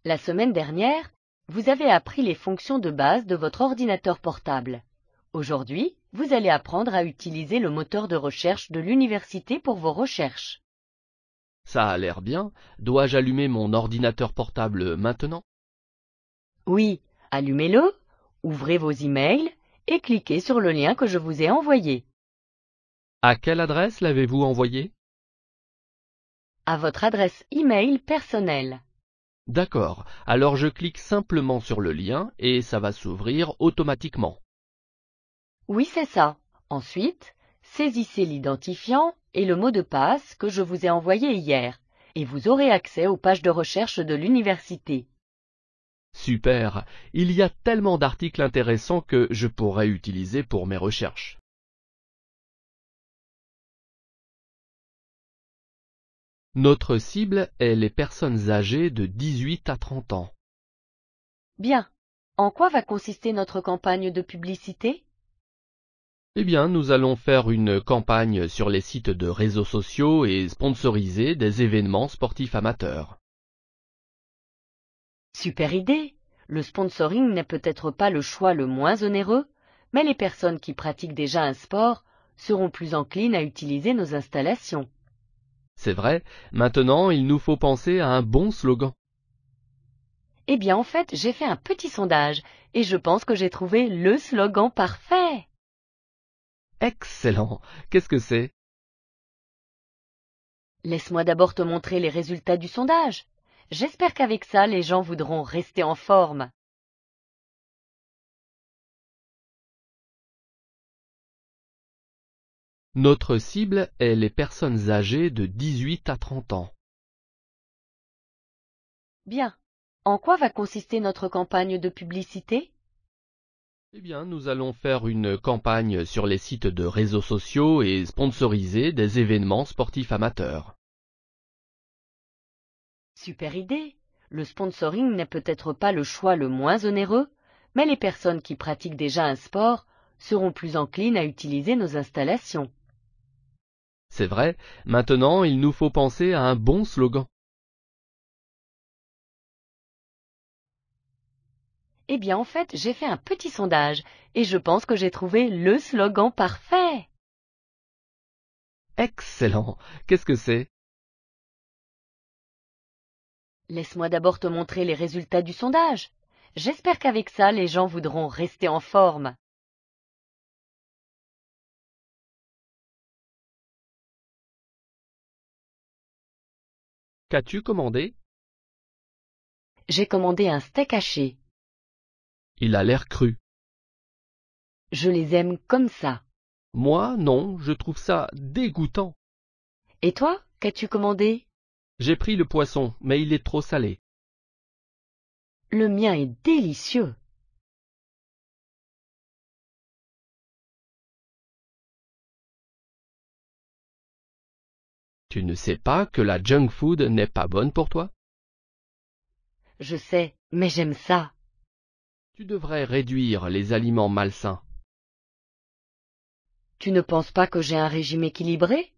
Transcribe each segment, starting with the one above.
La semaine dernière, vous avez appris les fonctions de base de votre ordinateur portable. Aujourd'hui, vous allez apprendre à utiliser le moteur de recherche de l'université pour vos recherches. Ça a l'air bien. Dois-je allumer mon ordinateur portable maintenant? Oui, allumez-le, ouvrez vos emails et cliquez sur le lien que je vous ai envoyé. À quelle adresse l'avez-vous envoyé? À votre adresse email personnelle. D'accord, alors je clique simplement sur le lien et ça va s'ouvrir automatiquement. Oui, c'est ça. Ensuite, saisissez l'identifiant et le mot de passe que je vous ai envoyé hier et vous aurez accès aux pages de recherche de l'université. Super, il y a tellement d'articles intéressants que je pourrais utiliser pour mes recherches. Notre cible est les personnes âgées de 18 à 30 ans. Bien. En quoi va consister notre campagne de publicité? Eh bien, nous allons faire une campagne sur les sites de réseaux sociaux et sponsoriser des événements sportifs amateurs. Super idée! Le sponsoring n'est peut-être pas le choix le moins onéreux, mais les personnes qui pratiquent déjà un sport seront plus enclines à utiliser nos installations. C'est vrai, maintenant il nous faut penser à un bon slogan. Eh bien, en fait, j'ai fait un petit sondage et je pense que j'ai trouvé le slogan parfait. Excellent! Qu'est-ce que c'est? Laisse-moi d'abord te montrer les résultats du sondage. J'espère qu'avec ça, les gens voudront rester en forme. Notre cible est les personnes âgées de 18 à 30 ans. Bien. En quoi va consister notre campagne de publicité? Eh bien, nous allons faire une campagne sur les sites de réseaux sociaux et sponsoriser des événements sportifs amateurs. Super idée! Le sponsoring n'est peut-être pas le choix le moins onéreux, mais les personnes qui pratiquent déjà un sport seront plus enclines à utiliser nos installations. C'est vrai, maintenant il nous faut penser à un bon slogan. Eh bien, en fait, j'ai fait un petit sondage et je pense que j'ai trouvé le slogan parfait. Excellent! Qu'est-ce que c'est? Laisse-moi d'abord te montrer les résultats du sondage. J'espère qu'avec ça, les gens voudront rester en forme. Qu'as-tu commandé? J'ai commandé un steak haché. Il a l'air cru. Je les aime comme ça. Moi, non, je trouve ça dégoûtant. Et toi, qu'as-tu commandé? J'ai pris le poisson, mais il est trop salé. Le mien est délicieux. Tu ne sais pas que la junk food n'est pas bonne pour toi? Je sais, mais j'aime ça. Tu devrais réduire les aliments malsains. Tu ne penses pas que j'ai un régime équilibré?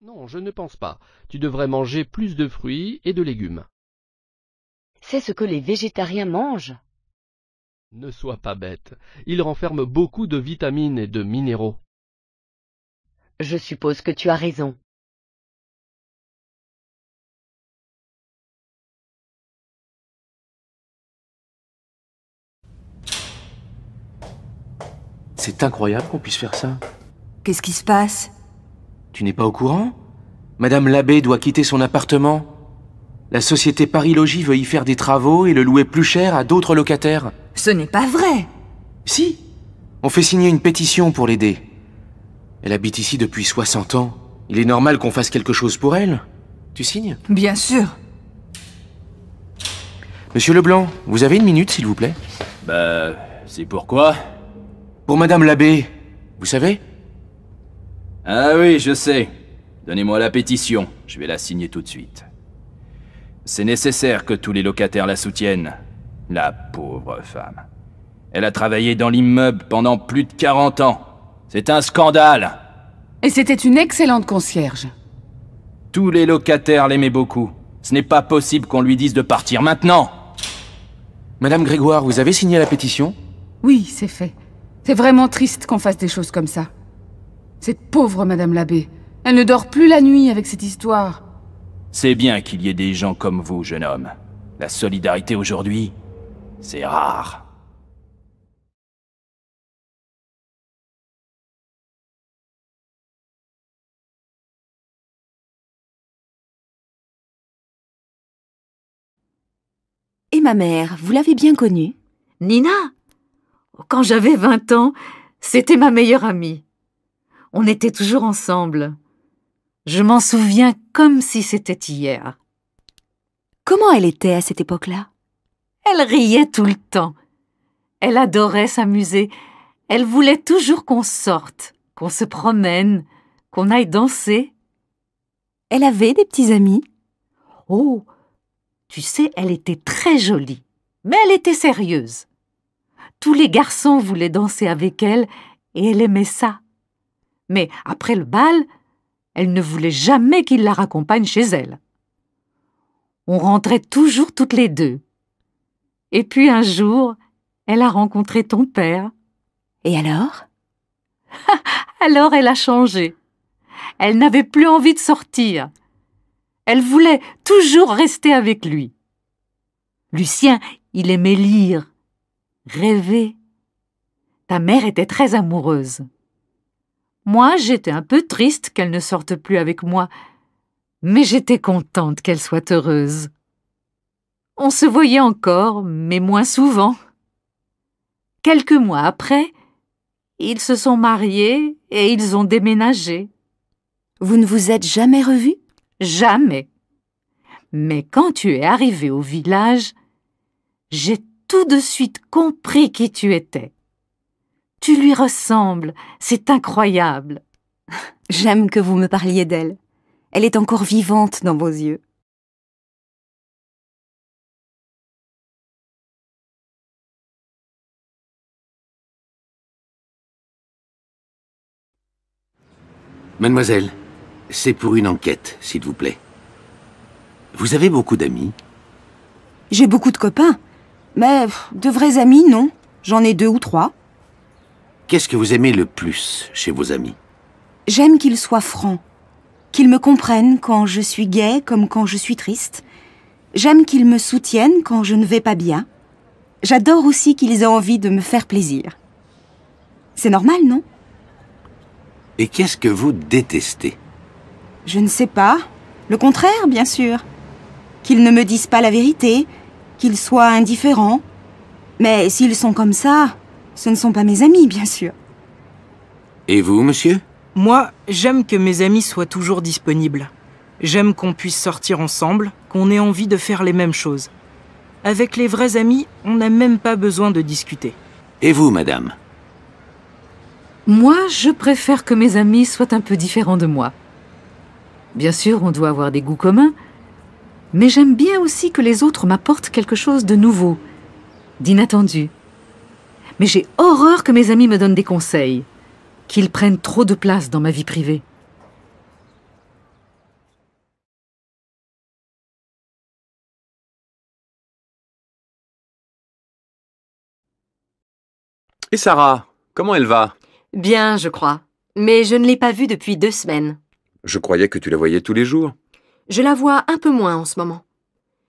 Non, je ne pense pas. Tu devrais manger plus de fruits et de légumes. C'est ce que les végétariens mangent. Ne sois pas bête. Il renferme beaucoup de vitamines et de minéraux. Je suppose que tu as raison. C'est incroyable qu'on puisse faire ça. Qu'est-ce qui se passe? Tu n'es pas au courant? Madame Labbé doit quitter son appartement. La société Paris Logis veut y faire des travaux et le louer plus cher à d'autres locataires. Ce n'est pas vrai! Si! On fait signer une pétition pour l'aider. Elle habite ici depuis 60 ans. Il est normal qu'on fasse quelque chose pour elle. Tu signes? Bien sûr! Monsieur Leblanc, vous avez une minute, s'il vous plaît? Bah, c'est pourquoi? Pour Madame Labbé, vous savez? Ah oui, je sais. Donnez-moi la pétition, je vais la signer tout de suite. C'est nécessaire que tous les locataires la soutiennent. La pauvre femme. Elle a travaillé dans l'immeuble pendant plus de 40 ans. C'est un scandale! Et c'était une excellente concierge. Tous les locataires l'aimaient beaucoup. Ce n'est pas possible qu'on lui dise de partir maintenant. Madame Grégoire, vous avez signé la pétition? Oui, c'est fait. C'est vraiment triste qu'on fasse des choses comme ça. Cette pauvre Madame l'abbé, elle ne dort plus la nuit avec cette histoire. C'est bien qu'il y ait des gens comme vous, jeune homme. La solidarité aujourd'hui, c'est rare. Et ma mère, vous l'avez bien connue? Nina, quand j'avais 20 ans, c'était ma meilleure amie. On était toujours ensemble. Je m'en souviens comme si c'était hier. Comment elle était à cette époque-là? Elle riait tout le temps. Elle adorait s'amuser. Elle voulait toujours qu'on sorte, qu'on se promène, qu'on aille danser. Elle avait des petits amis? Oh, tu sais, elle était très jolie, mais elle était sérieuse. Tous les garçons voulaient danser avec elle et elle aimait ça. Mais après le bal, elle ne voulait jamais qu'il la raccompagne chez elle. On rentrait toujours toutes les deux. Et puis un jour, elle a rencontré ton père. Et alors? Alors elle a changé. Elle n'avait plus envie de sortir. Elle voulait toujours rester avec lui. Lucien, il aimait lire, rêver. Ta mère était très amoureuse. Moi, j'étais un peu triste qu'elle ne sorte plus avec moi, mais j'étais contente qu'elle soit heureuse. On se voyait encore, mais moins souvent. Quelques mois après, ils se sont mariés et ils ont déménagé. Vous ne vous êtes jamais revus? Jamais. Mais quand tu es arrivé au village, j'ai tout de suite compris qui tu étais. Tu lui ressembles, c'est incroyable. J'aime que vous me parliez d'elle. Elle est encore vivante dans vos yeux. Mademoiselle, c'est pour une enquête, s'il vous plaît. Vous avez beaucoup d'amis? J'ai beaucoup de copains. Mais de vrais amis, non. J'en ai 2 ou 3. Qu'est-ce que vous aimez le plus chez vos amis? J'aime qu'ils soient francs. Qu'ils me comprennent quand je suis gaie comme quand je suis triste. J'aime qu'ils me soutiennent quand je ne vais pas bien. J'adore aussi qu'ils aient envie de me faire plaisir. C'est normal, non? Et qu'est-ce que vous détestez? Je ne sais pas. Le contraire, bien sûr. Qu'ils ne me disent pas la vérité, qu'ils soient indifférents. Mais s'ils sont comme ça, ce ne sont pas mes amis, bien sûr. Et vous, monsieur? Moi, j'aime que mes amis soient toujours disponibles. J'aime qu'on puisse sortir ensemble, qu'on ait envie de faire les mêmes choses. Avec les vrais amis, on n'a même pas besoin de discuter. Et vous, madame? Moi, je préfère que mes amis soient un peu différents de moi. Bien sûr, on doit avoir des goûts communs, mais j'aime bien aussi que les autres m'apportent quelque chose de nouveau, d'inattendu. Mais j'ai horreur que mes amis me donnent des conseils, qu'ils prennent trop de place dans ma vie privée. Et Sarah, comment elle va? Bien, je crois. Mais je ne l'ai pas vue depuis 2 semaines. Je croyais que tu la voyais tous les jours. Je la vois un peu moins en ce moment.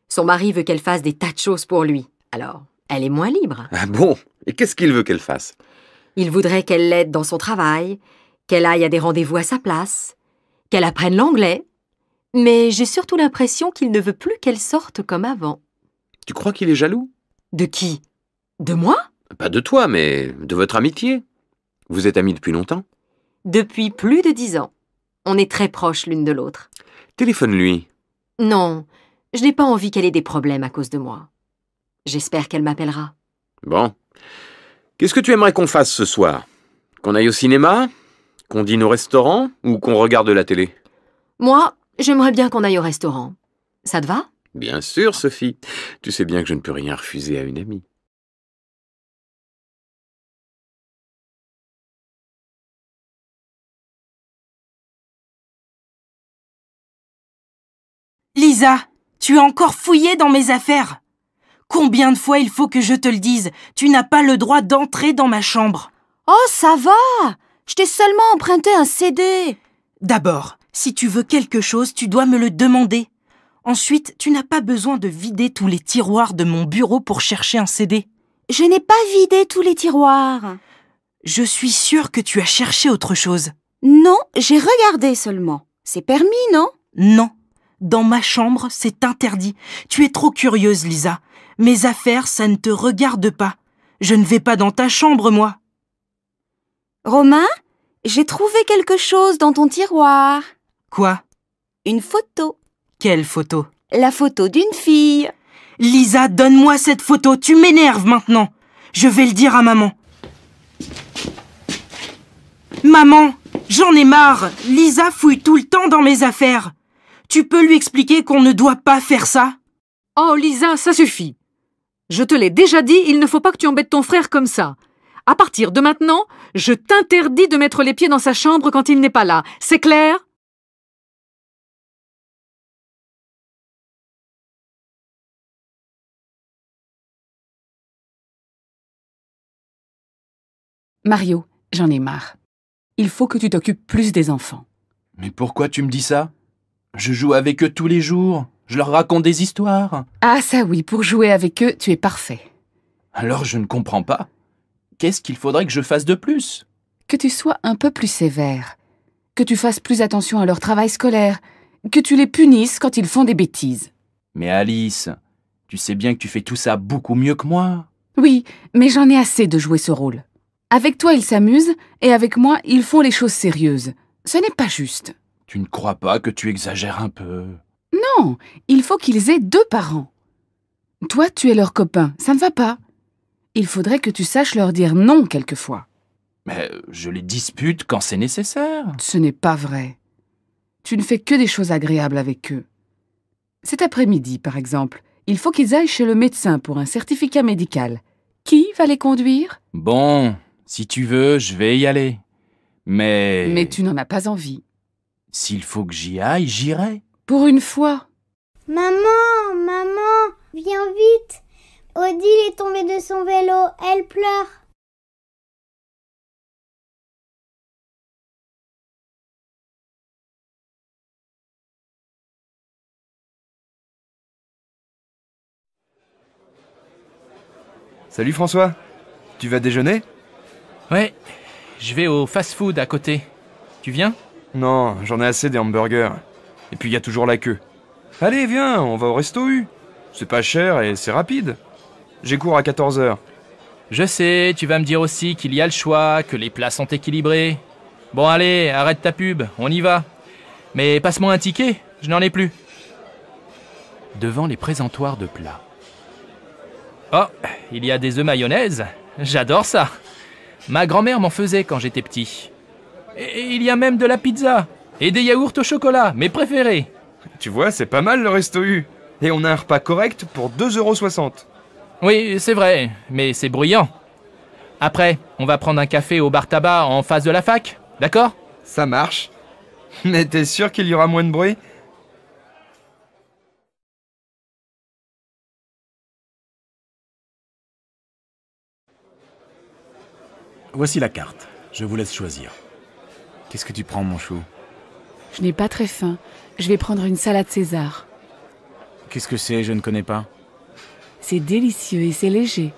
Son mari veut qu'elle fasse des tas de choses pour lui. Alors, elle est moins libre. Ah bon? Et qu'est-ce qu'il veut qu'elle fasse? Il voudrait qu'elle l'aide dans son travail, qu'elle aille à des rendez-vous à sa place, qu'elle apprenne l'anglais. Mais j'ai surtout l'impression qu'il ne veut plus qu'elle sorte comme avant. Tu crois qu'il est jaloux? De qui? De moi? Pas de toi, mais de votre amitié. Vous êtes amis depuis longtemps? Depuis plus de 10 ans. On est très proches l'une de l'autre. Téléphone-lui. Non, je n'ai pas envie qu'elle ait des problèmes à cause de moi. J'espère qu'elle m'appellera. Bon. Qu'est-ce que tu aimerais qu'on fasse ce soir? Qu'on aille au cinéma? Qu'on dîne au restaurant? Ou qu'on regarde la télé? Moi, j'aimerais bien qu'on aille au restaurant. Ça te va? Bien sûr, Sophie. Tu sais bien que je ne peux rien refuser à une amie. Lisa, tu Tu as encore fouillé dans mes affaires. Combien de fois il faut que je te le dise? Tu n'as pas le droit d'entrer dans ma chambre. Oh, ça va! Je t'ai seulement emprunté un CD. D'abord, si tu veux quelque chose, tu dois me le demander. Ensuite, tu n'as pas besoin de vider tous les tiroirs de mon bureau pour chercher un CD. Je n'ai pas vidé tous les tiroirs. Je suis sûre que tu as cherché autre chose. Non, j'ai regardé seulement. C'est permis, non? Non. Dans ma chambre, c'est interdit. Tu es trop curieuse, Lisa. Mes affaires, ça ne te regarde pas. Je ne vais pas dans ta chambre, moi. Romain, j'ai trouvé quelque chose dans ton tiroir. Quoi? Une photo. Quelle photo? La photo d'une fille. Lisa, donne-moi cette photo. Tu m'énerves maintenant. Je vais le dire à maman. Maman, j'en ai marre. Lisa fouille tout le temps dans mes affaires. Tu peux lui expliquer qu'on ne doit pas faire ça? Oh, Lisa, ça suffit. Je te l'ai déjà dit, il ne faut pas que tu embêtes ton frère comme ça. À partir de maintenant, je t'interdis de mettre les pieds dans sa chambre quand il n'est pas là. C'est clair? Mario, j'en ai marre. Il faut que tu t'occupes plus des enfants. Mais pourquoi tu me dis ça? Je joue avec eux tous les jours. Je leur raconte des histoires. Ah ça oui, pour jouer avec eux, tu es parfait. Alors je ne comprends pas. Qu'est-ce qu'il faudrait que je fasse de plus? Que tu sois un peu plus sévère. Que tu fasses plus attention à leur travail scolaire. Que tu les punisses quand ils font des bêtises. Mais Alice, tu sais bien que tu fais tout ça beaucoup mieux que moi. Oui, mais j'en ai assez de jouer ce rôle. Avec toi, ils s'amusent, et avec moi, ils font les choses sérieuses. Ce n'est pas juste. Tu ne crois pas que tu exagères un peu? Non, il faut qu'ils aient 2 parents. Toi, tu es leur copain, ça ne va pas. Il faudrait que tu saches leur dire non quelquefois. Mais je les dispute quand c'est nécessaire. Ce n'est pas vrai. Tu ne fais que des choses agréables avec eux. Cet après-midi, par exemple, il faut qu'ils aillent chez le médecin pour un certificat médical. Qui va les conduire? Bon, si tu veux, je vais y aller. Mais tu n'en as pas envie. S'il faut que j'y aille, j'irai. Pour une fois. Maman, viens vite. Odile est tombée de son vélo, elle pleure. Salut François, tu vas déjeuner? Ouais, je vais au fast-food à côté. Tu viens? Non, j'en ai assez des hamburgers. Et puis il y a toujours la queue. Allez, viens, on va au resto U. C'est pas cher et c'est rapide. J'ai cours à 14h. Je sais, tu vas me dire aussi qu'il y a le choix, que les plats sont équilibrés. Bon allez, arrête ta pub, on y va. Mais passe-moi un ticket, je n'en ai plus. Devant les présentoirs de plats. Oh, il y a des œufs mayonnaise. J'adore ça. Ma grand-mère m'en faisait quand j'étais petit. Et il y a même de la pizza. Et des yaourts au chocolat, mes préférés. Tu vois, c'est pas mal le resto U. Et on a un repas correct pour 2,60 €. Oui, c'est vrai, mais c'est bruyant. Après, on va prendre un café au bar tabac en face de la fac, d'accord? Ça marche. Mais t'es sûr qu'il y aura moins de bruit? Voici la carte. Je vous laisse choisir. Qu'est-ce que tu prends, mon chou? Je n'ai pas très faim. Je vais prendre une salade César. Qu'est-ce que c'est? Je ne connais pas. C'est délicieux et c'est léger.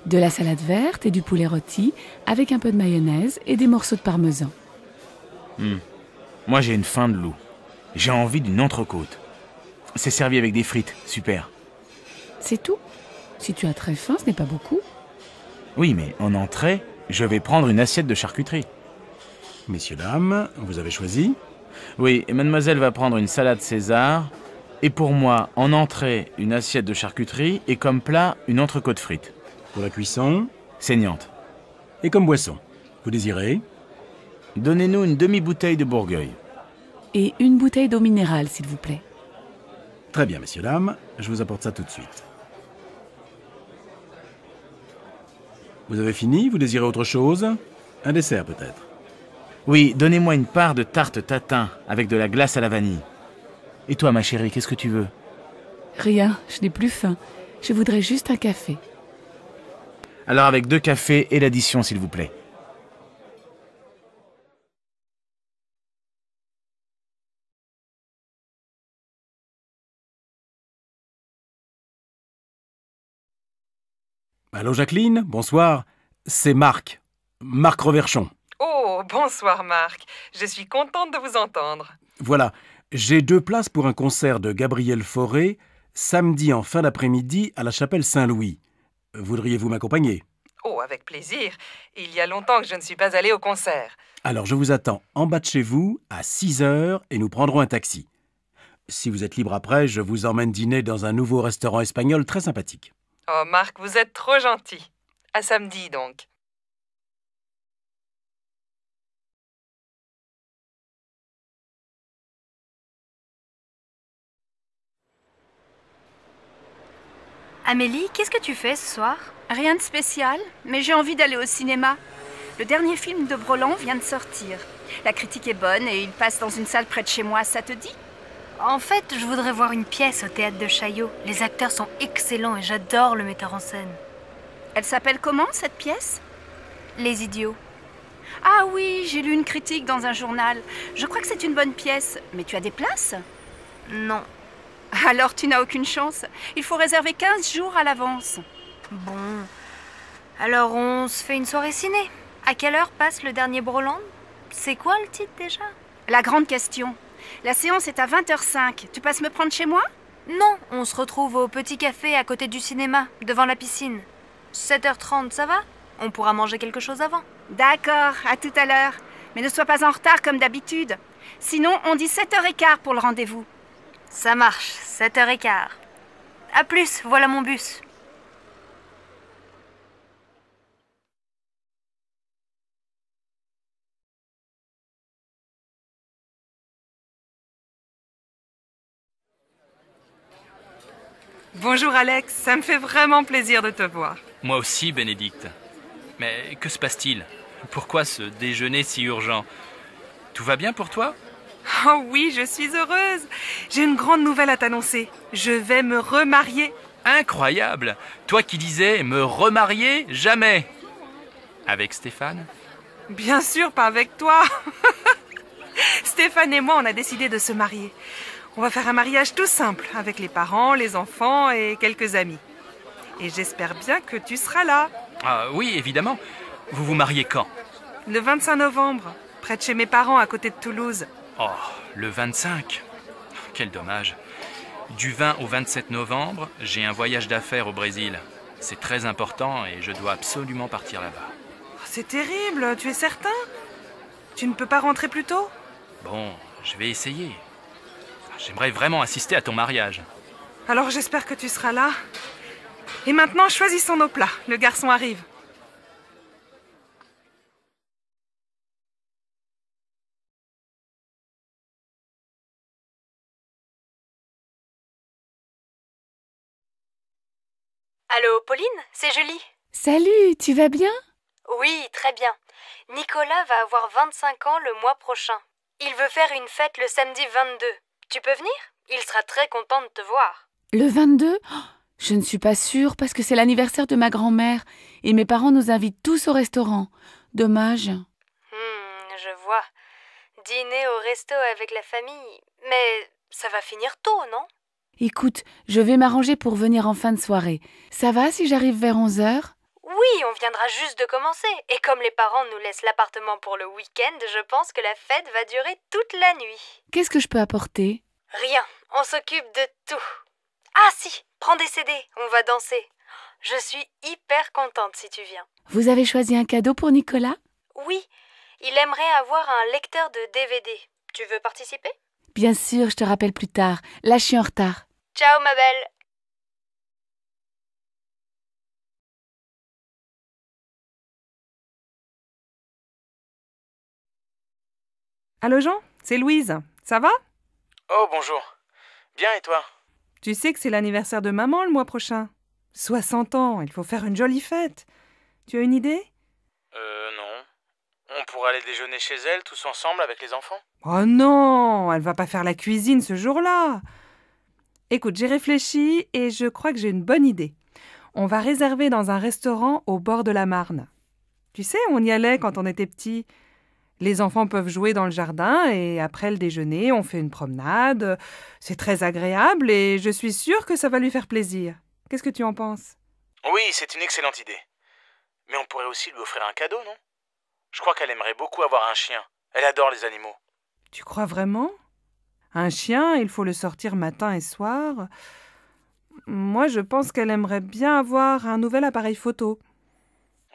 De la salade verte et du poulet rôti avec un peu de mayonnaise et des morceaux de parmesan. Moi, j'ai une faim de loup. J'ai envie d'une entrecôte. C'est servi avec des frites. Super. C'est tout? Si tu as très faim, ce n'est pas beaucoup. Oui, mais en entrée, je vais prendre une assiette de charcuterie. Messieurs, dames, vous avez choisi? Oui, et mademoiselle va prendre une salade César. Et pour moi, en entrée, une assiette de charcuterie. Et comme plat, une entrecôte frite. Pour la cuisson? Saignante. Et comme boisson? Vous désirez? Donnez-nous une demi-bouteille de Bourgueil. Et une bouteille d'eau minérale, s'il vous plaît. Très bien, messieurs, dames. Je vous apporte ça tout de suite. Vous avez fini? Vous désirez autre chose? Un dessert, peut-être? Oui, donnez-moi une part de tarte tatin avec de la glace à la vanille. Et toi, ma chérie, qu'est-ce que tu veux? Rien, je n'ai plus faim. Je voudrais juste un café. Alors avec 2 cafés et l'addition, s'il vous plaît. Allô Jacqueline, bonsoir. C'est Marc. Marc Reverchon. Oh, bonsoir Marc. Je suis contente de vous entendre. Voilà, j'ai 2 places pour un concert de Gabriel Fauré, samedi en fin d'après-midi à la chapelle Saint-Louis. Voudriez-vous m'accompagner? Oh, avec plaisir. Il y a longtemps que je ne suis pas allée au concert. Alors je vous attends en bas de chez vous à 6h et nous prendrons un taxi. Si vous êtes libre après, je vous emmène dîner dans un nouveau restaurant espagnol très sympathique. Oh Marc, vous êtes trop gentil. À samedi donc. Amélie, qu'est-ce que tu fais ce soir? Rien de spécial, mais j'ai envie d'aller au cinéma. Le dernier film de Broland vient de sortir. La critique est bonne et il passe dans une salle près de chez moi, ça te dit? En fait, je voudrais voir une pièce au théâtre de Chaillot. Les acteurs sont excellents et j'adore le metteur en scène. Elle s'appelle comment, cette pièce? Les Idiots. Ah oui, j'ai lu une critique dans un journal. Je crois que c'est une bonne pièce. Mais tu as des places? Non. Alors tu n'as aucune chance. Il faut réserver 15 jours à l'avance. Bon. Alors on se fait une soirée ciné. À quelle heure passe le dernier Broland? C'est quoi le titre déjà? La grande question. La séance est à 20h05. Tu passes me prendre chez moi? Non, on se retrouve au petit café à côté du cinéma, devant la piscine. 7h30, ça va? On pourra manger quelque chose avant. D'accord, à tout à l'heure. Mais ne sois pas en retard comme d'habitude. Sinon, on dit 7h15 pour le rendez-vous. Ça marche, 7h15. À plus, voilà mon bus. Bonjour Alex, ça me fait vraiment plaisir de te voir. Moi aussi, Bénédicte. Mais que se passe-t-il? Pourquoi ce déjeuner si urgent? Tout va bien pour toi? Oh oui, je suis heureuse. J'ai une grande nouvelle à t'annoncer. Je vais me remarier. Incroyable! Toi qui disais me remarier jamais! Avec Stéphane? Bien sûr, pas avec toi. Stéphane et moi, on a décidé de se marier. On va faire un mariage tout simple, avec les parents, les enfants et quelques amis. Et j'espère bien que tu seras là. Ah oui, évidemment. Vous vous mariez quand? Le 25 novembre, près de chez mes parents, à côté de Toulouse. Oh, le 25. Quel dommage. Du 20 au 27 novembre, j'ai un voyage d'affaires au Brésil. C'est très important et je dois absolument partir là-bas. C'est terrible, tu es certain? Tu ne peux pas rentrer plus tôt? Bon, je vais essayer. J'aimerais vraiment assister à ton mariage. Alors j'espère que tu seras là. Et maintenant, choisissons nos plats. Le garçon arrive. Allô, Pauline, c'est Julie. Salut, tu vas bien? Oui, très bien. Nicolas va avoir 25 ans le mois prochain. Il veut faire une fête le samedi 22. Tu peux venir? Il sera très content de te voir. Le 22? Oh, je ne suis pas sûre parce que c'est l'anniversaire de ma grand-mère et mes parents nous invitent tous au restaurant. Dommage. Je vois. Dîner au resto avec la famille. Mais ça va finir tôt, non? Écoute, je vais m'arranger pour venir en fin de soirée. Ça va si j'arrive vers 11h? Oui, on viendra juste de commencer. Et comme les parents nous laissent l'appartement pour le week-end, je pense que la fête va durer toute la nuit. Qu'est-ce que je peux apporter? Rien, on s'occupe de tout. Ah si, prends des CD, on va danser. Je suis hyper contente si tu viens. Vous avez choisi un cadeau pour Nicolas? Oui, il aimerait avoir un lecteur de DVD. Tu veux participer? Bien sûr, je te rappelle plus tard. Là, je suis en retard. Ciao ma belle. Allô Jean, c'est Louise. Ça va? Oh bonjour. Bien et toi? Tu sais que c'est l'anniversaire de maman le mois prochain. 60 ans, il faut faire une jolie fête. Tu as une idée? Non. On pourrait aller déjeuner chez elle tous ensemble avec les enfants? Oh non, elle va pas faire la cuisine ce jour-là. Écoute, j'ai réfléchi et je crois que j'ai une bonne idée. On va réserver dans un restaurant au bord de la Marne. Tu sais, on y allait quand on était petits. Les enfants peuvent jouer dans le jardin et après le déjeuner, on fait une promenade. C'est très agréable et je suis sûre que ça va lui faire plaisir. Qu'est-ce que tu en penses? Oui, c'est une excellente idée. Mais on pourrait aussi lui offrir un cadeau, non? Je crois qu'elle aimerait beaucoup avoir un chien. Elle adore les animaux. Tu crois vraiment? Un chien, il faut le sortir matin et soir. Moi, je pense qu'elle aimerait bien avoir un nouvel appareil photo.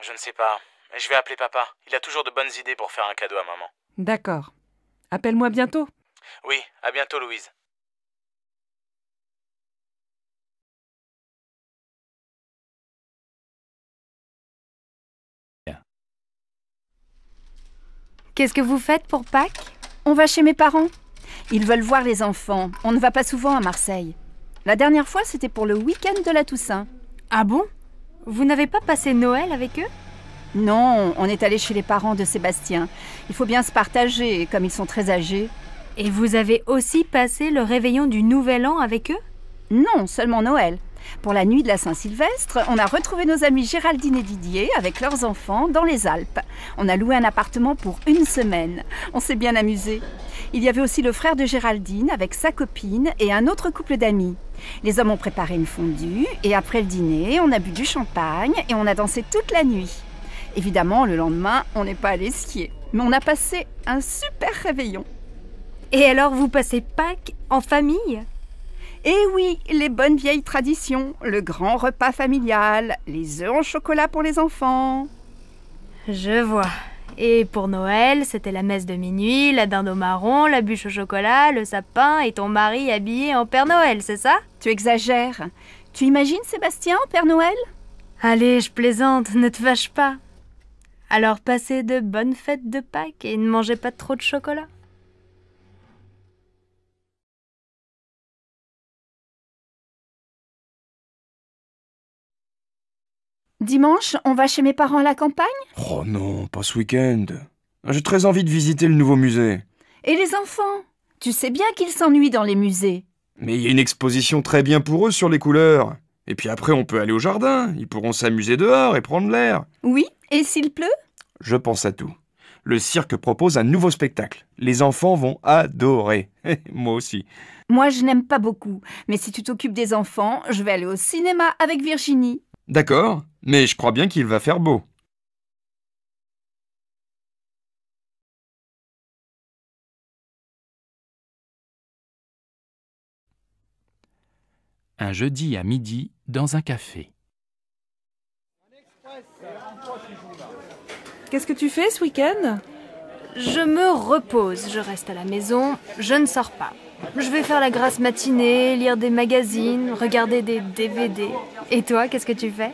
Je ne sais pas. Je vais appeler papa. Il a toujours de bonnes idées pour faire un cadeau à maman. D'accord. Appelle-moi bientôt. Oui, à bientôt, Louise. Qu'est-ce que vous faites pour Pâques? On va chez mes parents. Ils veulent voir les enfants. On ne va pas souvent à Marseille. La dernière fois, c'était pour le week-end de la Toussaint. Ah bon? Vous n'avez pas passé Noël avec eux? Non, on est allé chez les parents de Sébastien. Il faut bien se partager, comme ils sont très âgés. Et vous avez aussi passé le réveillon du Nouvel An avec eux? Non, seulement Noël. Pour la nuit de la Saint-Sylvestre, on a retrouvé nos amis Géraldine et Didier avec leurs enfants dans les Alpes. On a loué un appartement pour 1 semaine. On s'est bien amusé. Il y avait aussi le frère de Géraldine avec sa copine et un autre couple d'amis. Les hommes ont préparé une fondue et après le dîner, on a bu du champagne et on a dansé toute la nuit. Évidemment, le lendemain, on n'est pas allé skier. Mais on a passé un super réveillon. Et alors, vous passez Pâques en famille? Eh oui, les bonnes vieilles traditions, le grand repas familial, les œufs en chocolat pour les enfants. Je vois. Et pour Noël, c'était la messe de minuit, la dinde au marron, la bûche au chocolat, le sapin et ton mari habillé en Père Noël, c'est ça? Tu exagères. Tu imagines Sébastien en Père Noël? Allez, je plaisante, ne te fâche pas. Alors passez de bonnes fêtes de Pâques et ne mangez pas trop de chocolat. Dimanche, on va chez mes parents à la campagne? Oh non, pas ce week-end. J'ai très envie de visiter le nouveau musée. Et les enfants? Tu sais bien qu'ils s'ennuient dans les musées. Mais il y a une exposition très bien pour eux sur les couleurs. Et puis après, on peut aller au jardin. Ils pourront s'amuser dehors et prendre l'air. Oui, et s'il pleut? Je pense à tout. Le cirque propose un nouveau spectacle. Les enfants vont adorer. Moi aussi. Moi, je n'aime pas beaucoup. Mais si tu t'occupes des enfants, je vais aller au cinéma avec Virginie. D'accord, mais je crois bien qu'il va faire beau. Un jeudi à midi dans un café. Qu'est-ce que tu fais ce week-end? Je me repose, je reste à la maison, je ne sors pas. Je vais faire la grasse matinée, lire des magazines, regarder des DVD. Et toi, qu'est-ce que tu fais?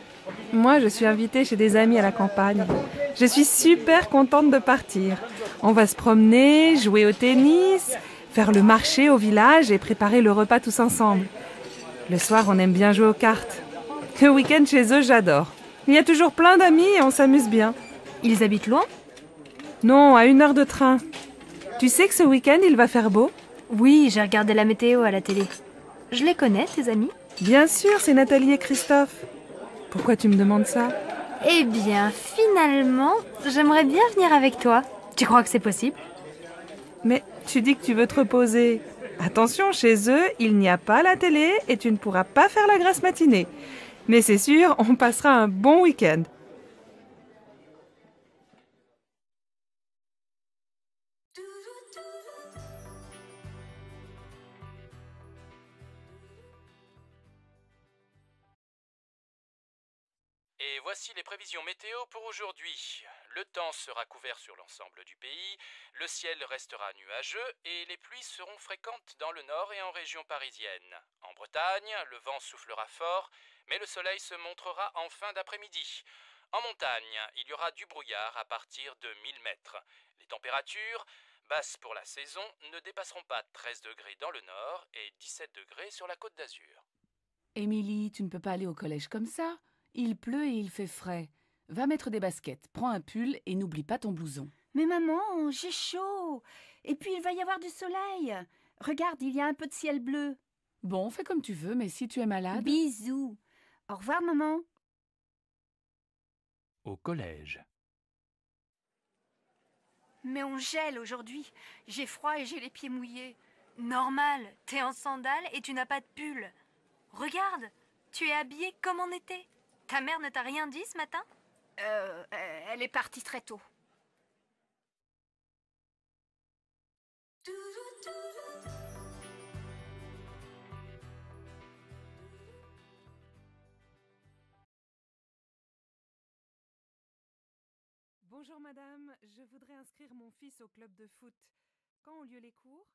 Moi, je suis invitée chez des amis à la campagne. Je suis super contente de partir. On va se promener, jouer au tennis, faire le marché au village et préparer le repas tous ensemble. Le soir, on aime bien jouer aux cartes. Le week-end chez eux, j'adore. Il y a toujours plein d'amis et on s'amuse bien. Ils habitent loin? Non, à 1 heure de train. Tu sais que ce week-end, il va faire beau? Oui, j'ai regardé la météo à la télé. Je les connais, tes amis? Bien sûr, c'est Nathalie et Christophe. Pourquoi tu me demandes ça? Eh bien, finalement, j'aimerais bien venir avec toi. Tu crois que c'est possible? Mais tu dis que tu veux te reposer. Attention, chez eux, il n'y a pas la télé et tu ne pourras pas faire la grasse matinée. Mais c'est sûr, on passera un bon week-end. Et voici les prévisions météo pour aujourd'hui. Le temps sera couvert sur l'ensemble du pays, le ciel restera nuageux et les pluies seront fréquentes dans le nord et en région parisienne. En Bretagne, le vent soufflera fort, mais le soleil se montrera en fin d'après-midi. En montagne, il y aura du brouillard à partir de 1000 mètres. Les températures, basses pour la saison, ne dépasseront pas 13 degrés dans le nord et 17 degrés sur la Côte d'Azur. Émilie, tu ne peux pas aller au collège comme ça. Il pleut et il fait frais. Va mettre des baskets, prends un pull et n'oublie pas ton blouson. Mais maman, j'ai chaud. Et puis il va y avoir du soleil. Regarde, il y a un peu de ciel bleu. Bon, fais comme tu veux, mais si tu es malade... Bisous. Au revoir, maman. Au collège. Mais on gèle aujourd'hui. J'ai froid et j'ai les pieds mouillés. Normal, t'es en sandales et tu n'as pas de pull. Regarde, tu es habillée comme en été. Ta mère ne t'a rien dit ce matin? Elle est partie très tôt. Bonjour madame, je voudrais inscrire mon fils au club de foot. Quand ont lieu les cours?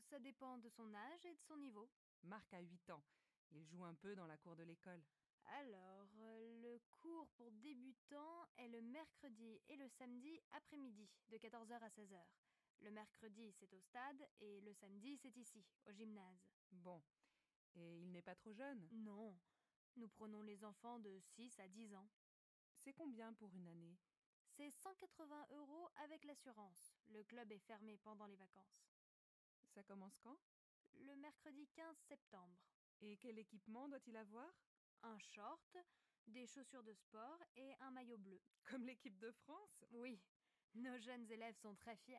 Ça dépend de son âge et de son niveau. Marc a 8 ans. Il joue un peu dans la cour de l'école. Alors, le cours pour débutants est le mercredi et le samedi après-midi, de 14h à 16h. Le mercredi, c'est au stade et le samedi, c'est ici, au gymnase. Bon. Et il n'est pas trop jeune? Non. Nous prenons les enfants de 6 à 10 ans. C'est combien pour une année? C'est 180 € avec l'assurance. Le club est fermé pendant les vacances. Ça commence quand? Le mercredi 15 septembre. Et quel équipement doit-il avoir? Un short, des chaussures de sport et un maillot bleu. Comme l'équipe de France? Oui, nos jeunes élèves sont très fiers.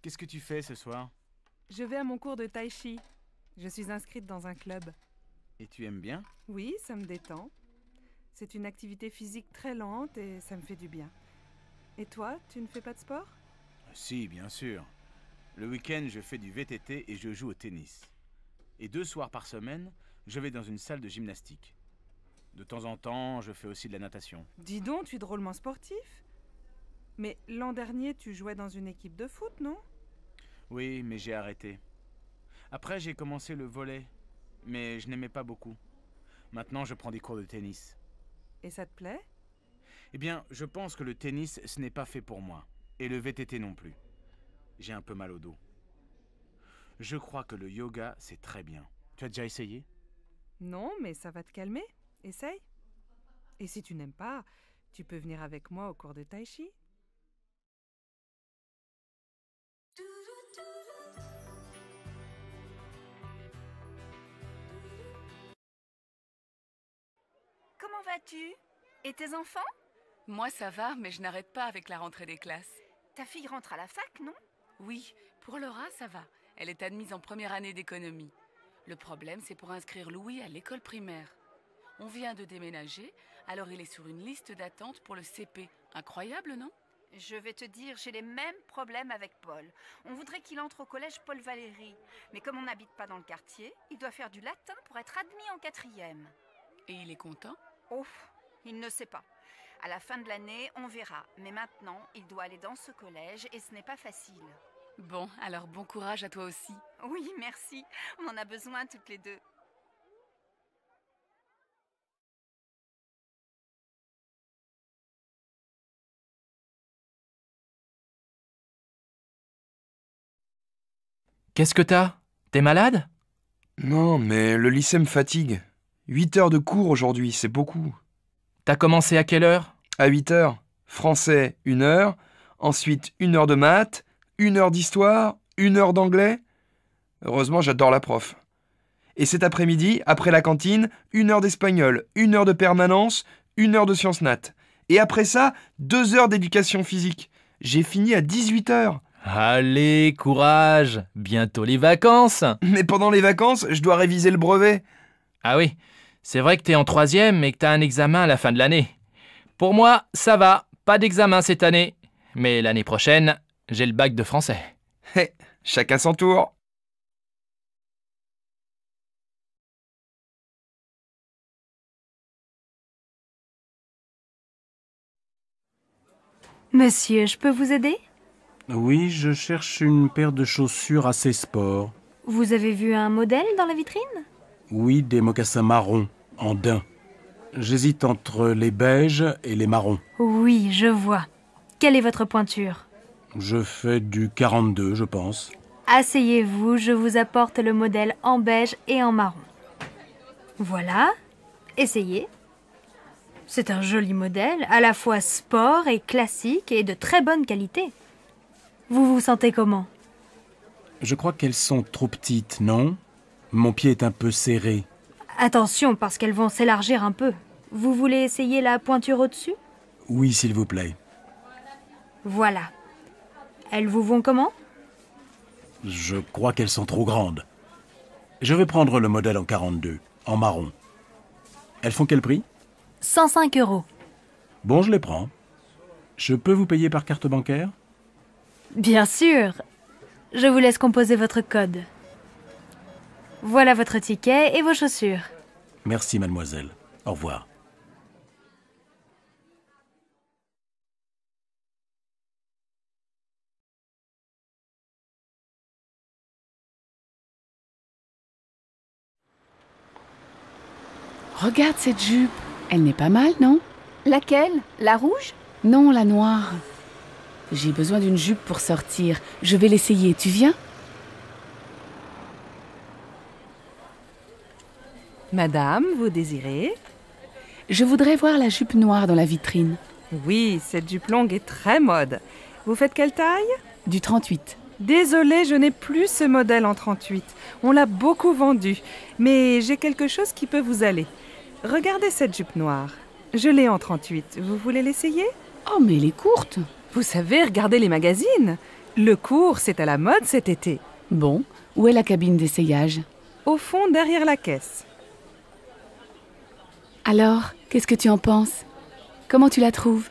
Qu'est-ce que tu fais ce soir? Je vais à mon cours de tai chi. Je suis inscrite dans un club. Et tu aimes bien? Oui, ça me détend. C'est une activité physique très lente et ça me fait du bien. Et toi, tu ne fais pas de sport? Si, bien sûr. Le week-end, je fais du VTT et je joue au tennis. Et 2 soirs par semaine, je vais dans une salle de gymnastique. De temps en temps, je fais aussi de la natation. Dis donc, tu es drôlement sportif. Mais l'an dernier, tu jouais dans une équipe de foot, non? Oui, mais j'ai arrêté. Après, j'ai commencé le volley, mais je n'aimais pas beaucoup. Maintenant, je prends des cours de tennis. Et ça te plaît? Eh bien, je pense que le tennis, ce n'est pas fait pour moi. Et le VTT non plus. J'ai un peu mal au dos. Je crois que le yoga, c'est très bien. Tu as déjà essayé? Non, mais ça va te calmer. Essaye. Et si tu n'aimes pas, tu peux venir avec moi au cours de tai chi. Comment vas-tu? Et tes enfants? Moi, ça va, mais je n'arrête pas avec la rentrée des classes. Ta fille rentre à la fac, non? Oui, pour Laura, ça va. Elle est admise en première année d'économie. Le problème, c'est pour inscrire Louis à l'école primaire. On vient de déménager, alors il est sur une liste d'attente pour le CP. Incroyable, non? Je vais te dire, j'ai les mêmes problèmes avec Paul. On voudrait qu'il entre au collège Paul Valéry. Mais comme on n'habite pas dans le quartier, il doit faire du latin pour être admis en 4e. Et il est content? Oh, il ne sait pas. À la fin de l'année, on verra. Mais maintenant, il doit aller dans ce collège et ce n'est pas facile. Bon, alors bon courage à toi aussi. Oui, merci. On en a besoin toutes les deux. Qu'est-ce que t'as? T'es malade? Non, mais le lycée me fatigue. 8 heures de cours aujourd'hui, c'est beaucoup. T'as commencé à quelle heure? À 8 heures. Français, 1 heure. Ensuite, 1 heure de maths, 1 heure d'histoire, 1 heure d'anglais. Heureusement, j'adore la prof. Et cet après-midi, après la cantine, 1 heure d'espagnol, 1 heure de permanence, 1 heure de sciences nat. Et après ça, 2 heures d'éducation physique. J'ai fini à 18 heures. Allez, courage! Bientôt les vacances! Mais pendant les vacances, je dois réviser le brevet. Ah oui, c'est vrai que t'es en 3e et que t'as un examen à la fin de l'année. Pour moi, ça va, pas d'examen cette année. Mais l'année prochaine, j'ai le bac de français. Hé, chacun son tour. Monsieur, je peux vous aider? Oui, je cherche une paire de chaussures assez sport. Vous avez vu un modèle dans la vitrine? Oui, des mocassins marrons, en daim. J'hésite entre les beiges et les marrons. Oui, je vois. Quelle est votre pointure? Je fais du 42, je pense. Asseyez-vous, je vous apporte le modèle en beige et en marron. Voilà, essayez. C'est un joli modèle, à la fois sport et classique et de très bonne qualité. Vous vous sentez comment? Je crois qu'elles sont trop petites, non? Mon pied est un peu serré. Attention, parce qu'elles vont s'élargir un peu. Vous voulez essayer la pointure au-dessus? Oui, s'il vous plaît. Voilà. Elles vous vont comment? Je crois qu'elles sont trop grandes. Je vais prendre le modèle en 42, en marron. Elles font quel prix? 105 €. Bon, je les prends. Je peux vous payer par carte bancaire? Bien sûr. Je vous laisse composer votre code. Voilà votre ticket et vos chaussures. Merci, mademoiselle. Au revoir. Regarde cette jupe. Elle n'est pas mal, non? Laquelle? La rouge? Non, la noire. J'ai besoin d'une jupe pour sortir. Je vais l'essayer. Tu viens? Madame, vous désirez? Je voudrais voir la jupe noire dans la vitrine. Oui, cette jupe longue est très mode. Vous faites quelle taille? Du 38. Désolée, je n'ai plus ce modèle en 38. On l'a beaucoup vendu. Mais j'ai quelque chose qui peut vous aller. Regardez cette jupe noire. Je l'ai en 38. Vous voulez l'essayer? Oh, mais elle est courte. Vous savez, regardez les magazines. Le court, c'est à la mode cet été. Bon, où est la cabine d'essayage? Au fond, derrière la caisse. Alors, qu'est-ce que tu en penses? Comment tu la trouves?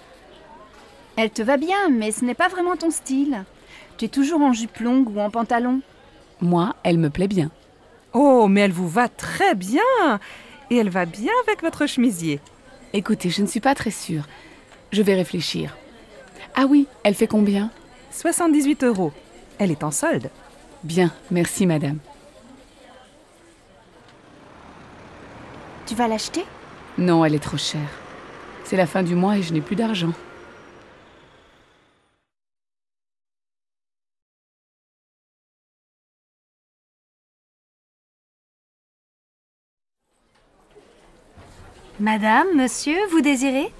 Elle te va bien, mais ce n'est pas vraiment ton style. Tu es toujours en jupe longue ou en pantalon. Moi, elle me plaît bien. Oh, mais elle vous va très bien. Et elle va bien avec votre chemisier. Écoutez, je ne suis pas très sûre. Je vais réfléchir. Ah oui, elle fait combien? 78 €. Elle est en solde. Bien, merci madame. Tu vas l'acheter? Non, elle est trop chère. C'est la fin du mois et je n'ai plus d'argent. Madame, monsieur, vous désirez?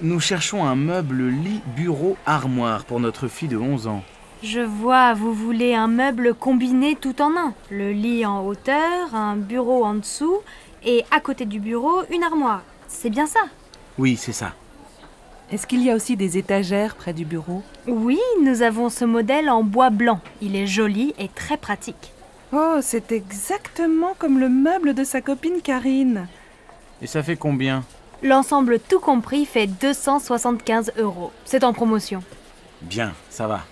Nous cherchons un meuble lit, bureau, armoire pour notre fille de 11 ans. Je vois, vous voulez un meuble combiné tout en un. Le lit en hauteur, un bureau en dessous et à côté du bureau, une armoire. C'est bien ça? Oui, c'est ça. Est-ce qu'il y a aussi des étagères près du bureau? Oui, nous avons ce modèle en bois blanc. Il est joli et très pratique. Oh, c'est exactement comme le meuble de sa copine Karine. Et ça fait combien? L'ensemble tout compris fait 275 €. C'est en promotion. Bien, ça va.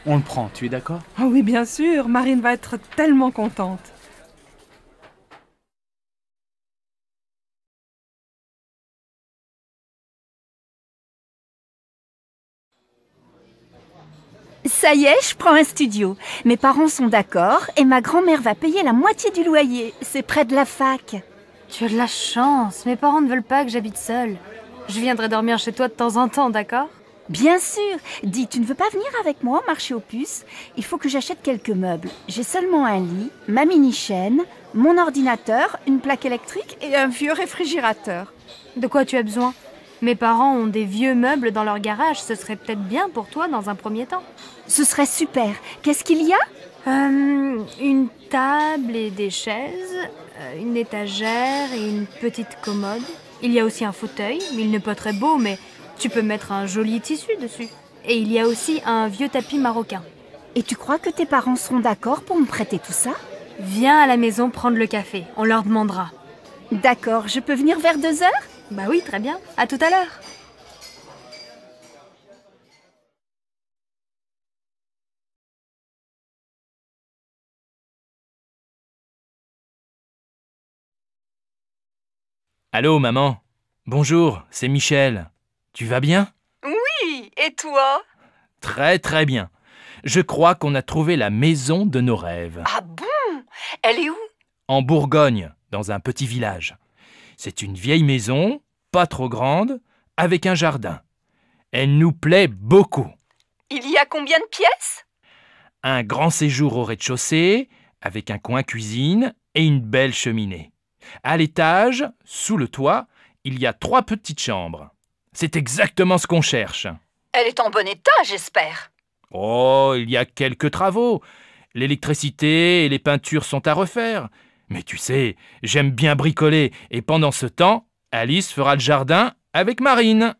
On le prend, tu es d'accord? Oh oui, bien sûr, Marine va être tellement contente. Ça y est, je prends un studio. Mes parents sont d'accord et ma grand-mère va payer la moitié du loyer. C'est près de la fac. Tu as de la chance. Mes parents ne veulent pas que j'habite seule. Je viendrai dormir chez toi de temps en temps, d'accord? Bien sûr. Dis, tu ne veux pas venir avec moi au marché aux puces? Il faut que j'achète quelques meubles. J'ai seulement un lit, ma mini-chaîne, mon ordinateur, une plaque électrique et un vieux réfrigérateur. De quoi tu as besoin? Mes parents ont des vieux meubles dans leur garage. Ce serait peut-être bien pour toi dans un premier temps. Ce serait super. Qu'est-ce qu'il y a? Une table et des chaises, une étagère et une petite commode. Il y a aussi un fauteuil, il n'est pas très beau, mais tu peux mettre un joli tissu dessus. Et il y a aussi un vieux tapis marocain. Et tu crois que tes parents seront d'accord pour me prêter tout ça? Viens à la maison prendre le café, on leur demandera. D'accord, je peux venir vers 2 heures? Bah oui, très bien. À tout à l'heure. Allô, maman. Bonjour, c'est Michel. Tu vas bien? Oui, et toi? Très très bien. Je crois qu'on a trouvé la maison de nos rêves. Ah bon? Elle est où? En Bourgogne, dans un petit village. C'est une vieille maison, pas trop grande, avec un jardin. Elle nous plaît beaucoup. Il y y a combien de pièces? Un grand séjour au rez-de-chaussée, avec un coin cuisine et une belle cheminée. À l'étage, sous le toit, il y a 3 petites chambres. C'est exactement ce qu'on cherche. Elle est en bon état, j'espère. Oh, il y a quelques travaux. L'électricité et les peintures sont à refaire. Mais tu sais, j'aime bien bricoler et pendant ce temps, Alice fera le jardin avec Marine.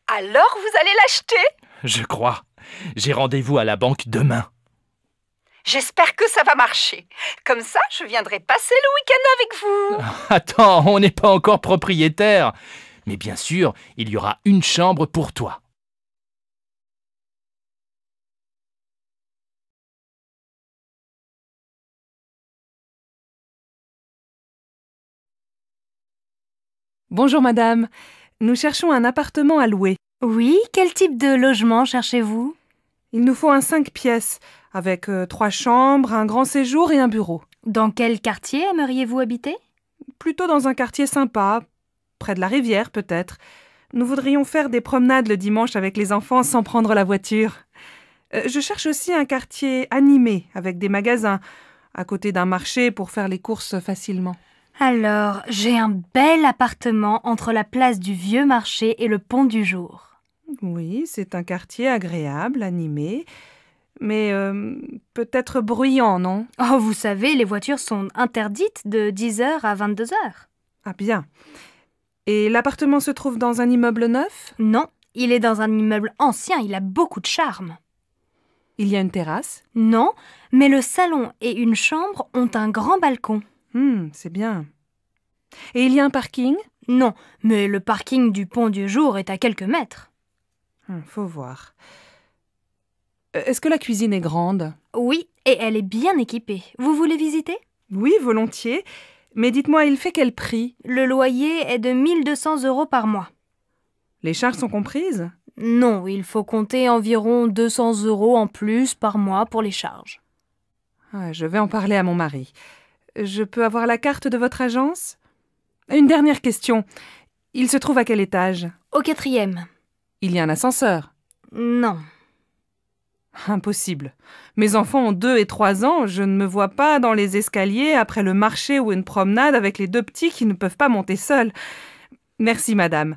Alors vous allez l'acheter? Je crois. J'ai rendez-vous à la banque demain. J'espère que ça va marcher. Comme ça, je viendrai passer le week-end avec vous. Attends, on n'est pas encore propriétaire. Mais bien sûr, il y aura une chambre pour toi. Bonjour madame, nous cherchons un appartement à louer. Oui, quel type de logement cherchez-vous? Il nous faut un 5 pièces, avec 3 chambres, un grand séjour et un bureau. Dans quel quartier aimeriez-vous habiter? Plutôt dans un quartier sympa, près de la rivière peut-être. Nous voudrions faire des promenades le dimanche avec les enfants sans prendre la voiture. Je cherche aussi un quartier animé, avec des magasins, à côté d'un marché pour faire les courses facilement. Alors, j'ai un bel appartement entre la place du Vieux Marché et le Pont du Jour. Oui, c'est un quartier agréable, animé, mais peut-être bruyant, non? Oh, vous savez, les voitures sont interdites de 10h à 22h. Ah bien. Et l'appartement se trouve dans un immeuble neuf? Non, il est dans un immeuble ancien, il a beaucoup de charme. Il y a une terrasse? Non, mais le salon et une chambre ont un grand balcon. C'est bien. Et il y a un parking? Non, mais le parking du Pont du Jour est à quelques mètres. Faut voir. Est-ce que la cuisine est grande? Oui, et elle est bien équipée. Vous voulez visiter? Oui, volontiers. Mais dites-moi, il fait quel prix? Le loyer est de 1200 € par mois. Les charges sont comprises? Non, il faut compter environ 200 € en plus par mois pour les charges. Je vais en parler à mon mari. Je peux avoir la carte de votre agence? Une dernière question. Il se trouve à quel étage? Au 4e. Il y a un ascenseur? Non. Impossible. Mes enfants ont 2 et 3 ans. Je ne me vois pas dans les escaliers après le marché ou une promenade avec les 2 petits qui ne peuvent pas monter seuls. Merci, madame.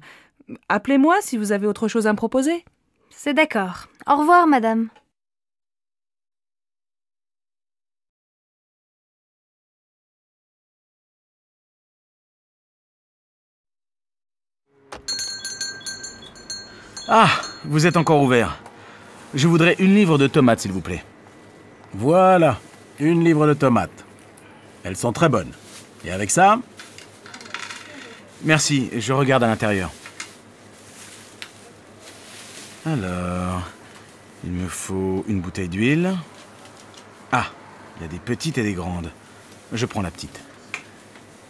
Appelez-moi si vous avez autre chose à me proposer. C'est d'accord. Au revoir, madame. Ah, vous êtes encore ouvert. Je voudrais 1 livre de tomates, s'il vous plaît. Voilà, 1 livre de tomates. Elles sont très bonnes. Et avec ça? Merci, je regarde à l'intérieur. Alors, il me faut une bouteille d'huile. Ah, il y a des petites et des grandes. Je prends la petite.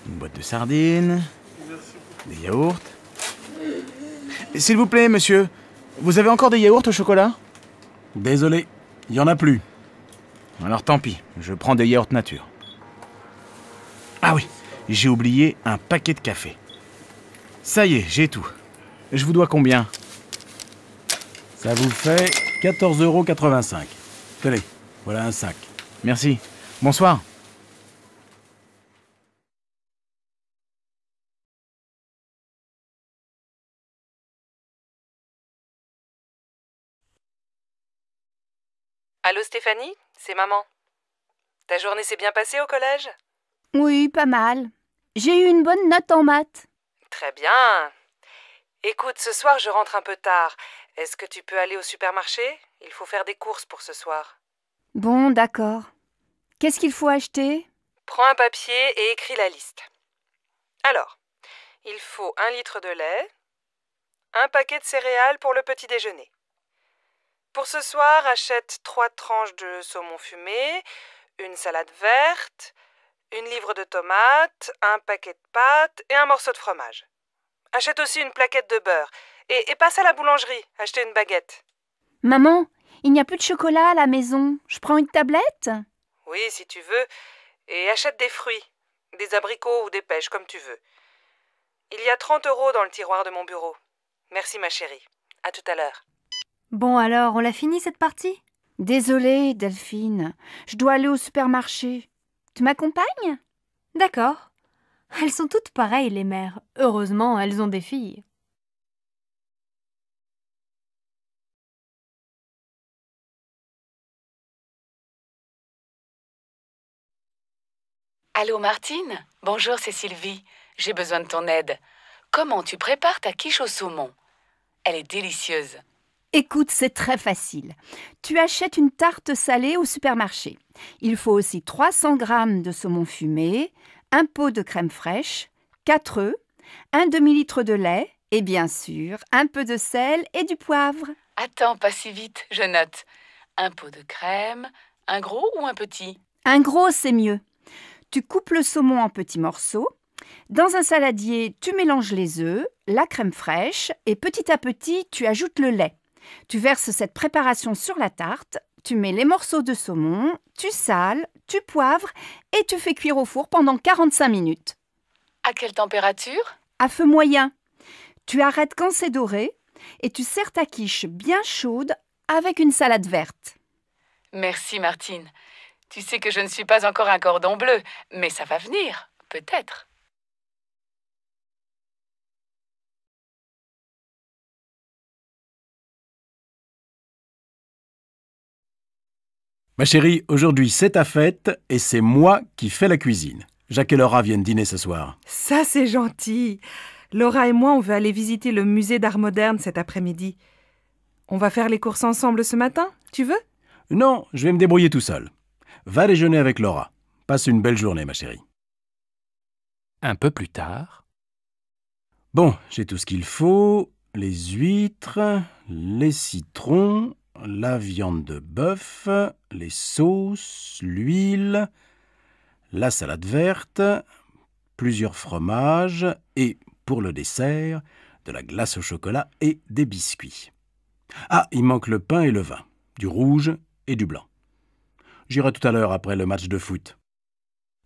Une boîte de sardines. Des yaourts. S'il vous plaît, monsieur, vous avez encore des yaourts au chocolat? Désolé, il n'y en a plus. Alors tant pis, je prends des yaourts nature. Ah oui, j'ai oublié un paquet de café. Ça y est, j'ai tout. Je vous dois combien? Ça vous fait 14,85 €. Tenez, voilà un sac. Merci. Bonsoir. Allô Stéphanie, c'est maman. Ta journée s'est bien passée au collège? Oui, pas mal. J'ai eu une bonne note en maths. Très bien. Écoute, ce soir je rentre un peu tard. Est-ce que tu peux aller au supermarché? Il faut faire des courses pour ce soir. Bon, d'accord. Qu'est-ce qu'il faut acheter? Prends un papier et écris la liste. Alors, il faut 1 litre de lait, un paquet de céréales pour le petit déjeuner. Pour ce soir, achète 3 tranches de saumon fumé, une salade verte, 1 livre de tomates, un paquet de pâtes et un morceau de fromage. Achète aussi une plaquette de beurre et passe à la boulangerie, acheter une baguette. Maman, il n'y a plus de chocolat à la maison. Je prends une tablette? Oui, si tu veux. Et achète des fruits, des abricots ou des pêches, comme tu veux. Il y a 30 € dans le tiroir de mon bureau. Merci ma chérie. À tout à l'heure. Bon alors, on l'a fini cette partie? Désolée, Delphine. Je dois aller au supermarché. Tu m'accompagnes? D'accord. Elles sont toutes pareilles, les mères. Heureusement, elles ont des filles. Allô Martine? Bonjour, c'est Sylvie. J'ai besoin de ton aide. Comment tu prépares ta quiche au saumon? Elle est délicieuse. Écoute, c'est très facile. Tu achètes une tarte salée au supermarché. Il faut aussi 300 g de saumon fumé, un pot de crème fraîche, 4 œufs, un demi-litre de lait et bien sûr un peu de sel et du poivre. Attends, pas si vite, je note. Un pot de crème, un gros ou un petit? Un gros, c'est mieux. Tu coupes le saumon en petits morceaux. Dans un saladier, tu mélanges les œufs, la crème fraîche et petit à petit, tu ajoutes le lait. Tu verses cette préparation sur la tarte, tu mets les morceaux de saumon, tu sales, tu poivres et tu fais cuire au four pendant 45 minutes. À quelle température? À feu moyen. Tu arrêtes quand c'est doré et tu sers ta quiche bien chaude avec une salade verte. Merci Martine. Tu sais que je ne suis pas encore un cordon bleu, mais ça va venir, peut-être. Ma chérie, aujourd'hui c'est ta fête et c'est moi qui fais la cuisine. Jacques et Laura viennent dîner ce soir. Ça, c'est gentil. Laura et moi, on veut aller visiter le musée d'art moderne cet après-midi. On va faire les courses ensemble ce matin, tu veux? Non, je vais me débrouiller tout seul. Va déjeuner avec Laura. Passe une belle journée, ma chérie. Un peu plus tard. Bon, j'ai tout ce qu'il faut. Les huîtres, les citrons, la viande de bœuf, les sauces, l'huile, la salade verte, plusieurs fromages et, pour le dessert, de la glace au chocolat et des biscuits. Ah, il manque le pain et le vin, du rouge et du blanc. J'irai tout à l'heure après le match de foot.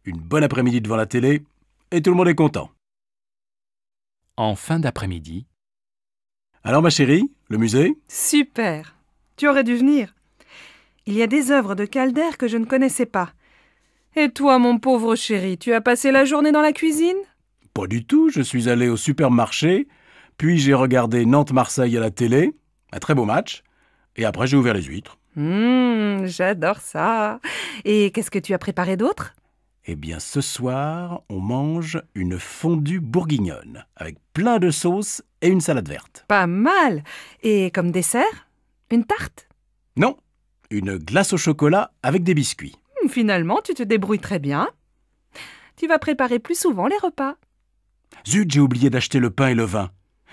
Une bonne après-midi devant la télé et tout le monde est content. En fin d'après-midi. Alors ma chérie, le musée? Super! Tu aurais dû venir. Il y a des œuvres de Calder que je ne connaissais pas. Et toi, mon pauvre chéri, tu as passé la journée dans la cuisine? Pas du tout, je suis allé au supermarché, puis j'ai regardé Nantes-Marseille à la télé, un très beau match, et après j'ai ouvert les huîtres. J'adore ça. Et qu'est-ce que tu as préparé d'autre? Eh bien, ce soir, on mange une fondue bourguignonne, avec plein de sauces et une salade verte. Pas mal. Et comme dessert? Une tarte? Non, une glace au chocolat avec des biscuits. Finalement, tu te débrouilles très bien. Tu vas préparer plus souvent les repas. Zut, j'ai oublié d'acheter le pain et le vin.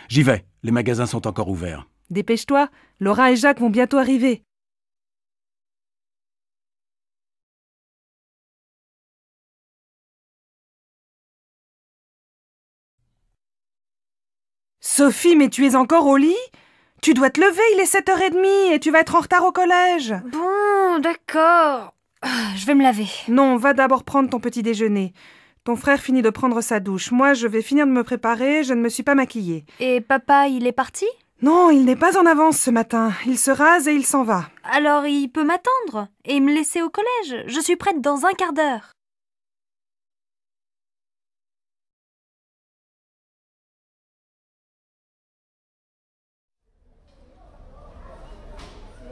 J'y vais, les magasins sont encore ouverts. Dépêche-toi, Laura et Jacques vont bientôt arriver. Sophie, mais tu es encore au lit? Tu dois te lever, il est 7h30 et tu vas être en retard au collège. Bon, d'accord. Je vais me laver. Non, va d'abord prendre ton petit déjeuner. Ton frère finit de prendre sa douche. Moi, je vais finir de me préparer, je ne me suis pas maquillée. Et papa, il est parti? Non, il n'est pas en avance ce matin. Il se rase et il s'en va. Alors il peut m'attendre et me laisser au collège. Je suis prête dans un quart d'heure.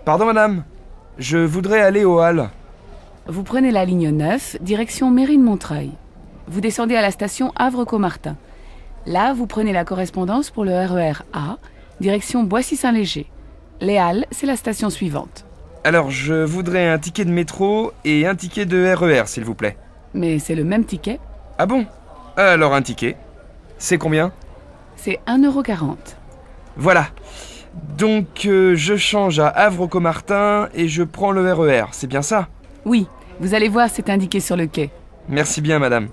Pardon madame, je voudrais aller au Halles. Vous prenez la ligne 9, direction Mairie de Montreuil. Vous descendez à la station Havre-Caumartin. Là, vous prenez la correspondance pour le RER A, direction Boissy-Saint-Léger. Les Halles, c'est la station suivante. Alors, je voudrais un ticket de métro et un ticket de RER, s'il vous plaît. Mais c'est le même ticket. Ah bon? Alors un ticket. C'est combien? C'est 1,40 €. Voilà. Donc, je change à Havre-Caumartin et je prends le RER, c'est bien ça? Oui, vous allez voir, c'est indiqué sur le quai. Merci bien, madame.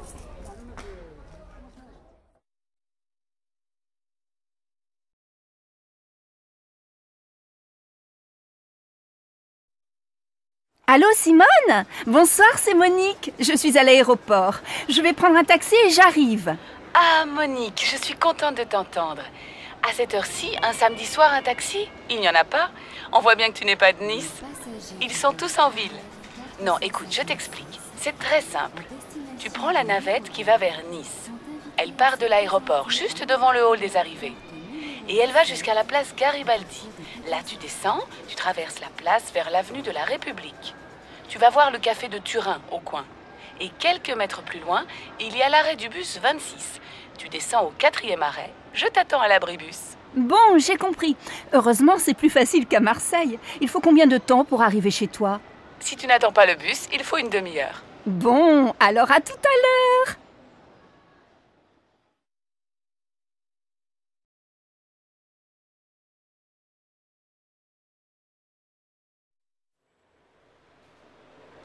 Allô Simone? Bonsoir, c'est Monique. Je suis à l'aéroport. Je vais prendre un taxi et j'arrive. Ah, Monique, je suis contente de t'entendre. À cette heure-ci, un samedi soir, un taxi? Il n'y en a pas. On voit bien que tu n'es pas de Nice. Ils sont tous en ville. Non, écoute, je t'explique. C'est très simple. Tu prends la navette qui va vers Nice. Elle part de l'aéroport, juste devant le hall des arrivées. Et elle va jusqu'à la place Garibaldi. Là, tu descends, tu traverses la place vers l'avenue de la République. Tu vas voir le café de Turin, au coin. Et quelques mètres plus loin, il y a l'arrêt du bus 26. Tu descends au 4e arrêt. Je t'attends à l'abribus. Bon, j'ai compris. Heureusement, c'est plus facile qu'à Marseille. Il faut combien de temps pour arriver chez toi? Si tu n'attends pas le bus, il faut une demi-heure. Bon, alors à tout à l'heure.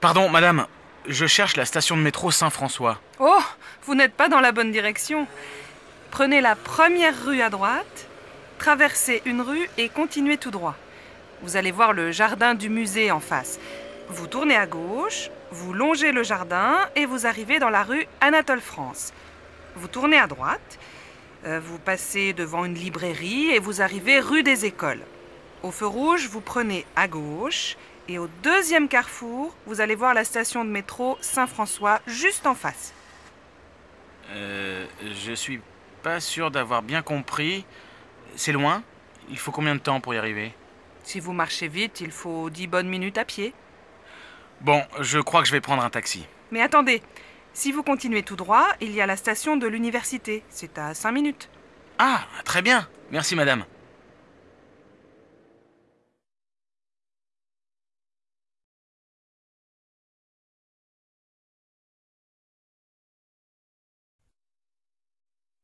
Pardon, madame. Je cherche la station de métro Saint-François. Oh, vous n'êtes pas dans la bonne direction. Prenez la première rue à droite, traversez une rue et continuez tout droit. Vous allez voir le jardin du musée en face. Vous tournez à gauche, vous longez le jardin et vous arrivez dans la rue Anatole France. Vous tournez à droite, vous passez devant une librairie et vous arrivez rue des Écoles. Au feu rouge, vous prenez à gauche et au deuxième carrefour, vous allez voir la station de métro Saint-François juste en face. Je suis pas sûr d'avoir bien compris. C'est loin? Il faut combien de temps pour y arriver? Si vous marchez vite, il faut 10 bonnes minutes à pied. Bon, je crois que je vais prendre un taxi. Mais attendez, si vous continuez tout droit, il y a la station de l'université. C'est à 5 minutes. Ah, très bien. Merci, madame.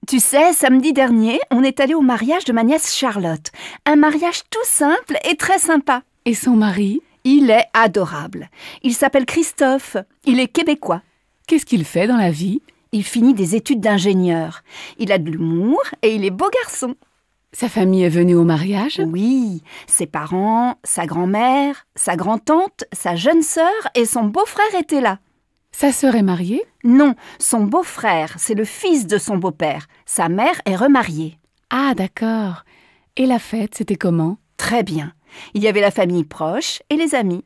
Tu sais, samedi dernier, on est allé au mariage de ma nièce Charlotte. Un mariage tout simple et très sympa. Et son mari? Il est adorable. Il s'appelle Christophe. Il est québécois. Qu'est-ce qu'il fait dans la vie? Il finit des études d'ingénieur. Il a de l'humour et il est beau garçon. Sa famille est venue au mariage? Oui, ses parents, sa grand-mère, sa grand-tante, sa jeune sœur et son beau-frère étaient là. Sa sœur est mariée? Non, son beau-frère, c'est le fils de son beau-père. Sa mère est remariée. Ah, d'accord. Et la fête, c'était comment? Très bien. Il y avait la famille proche et les amis.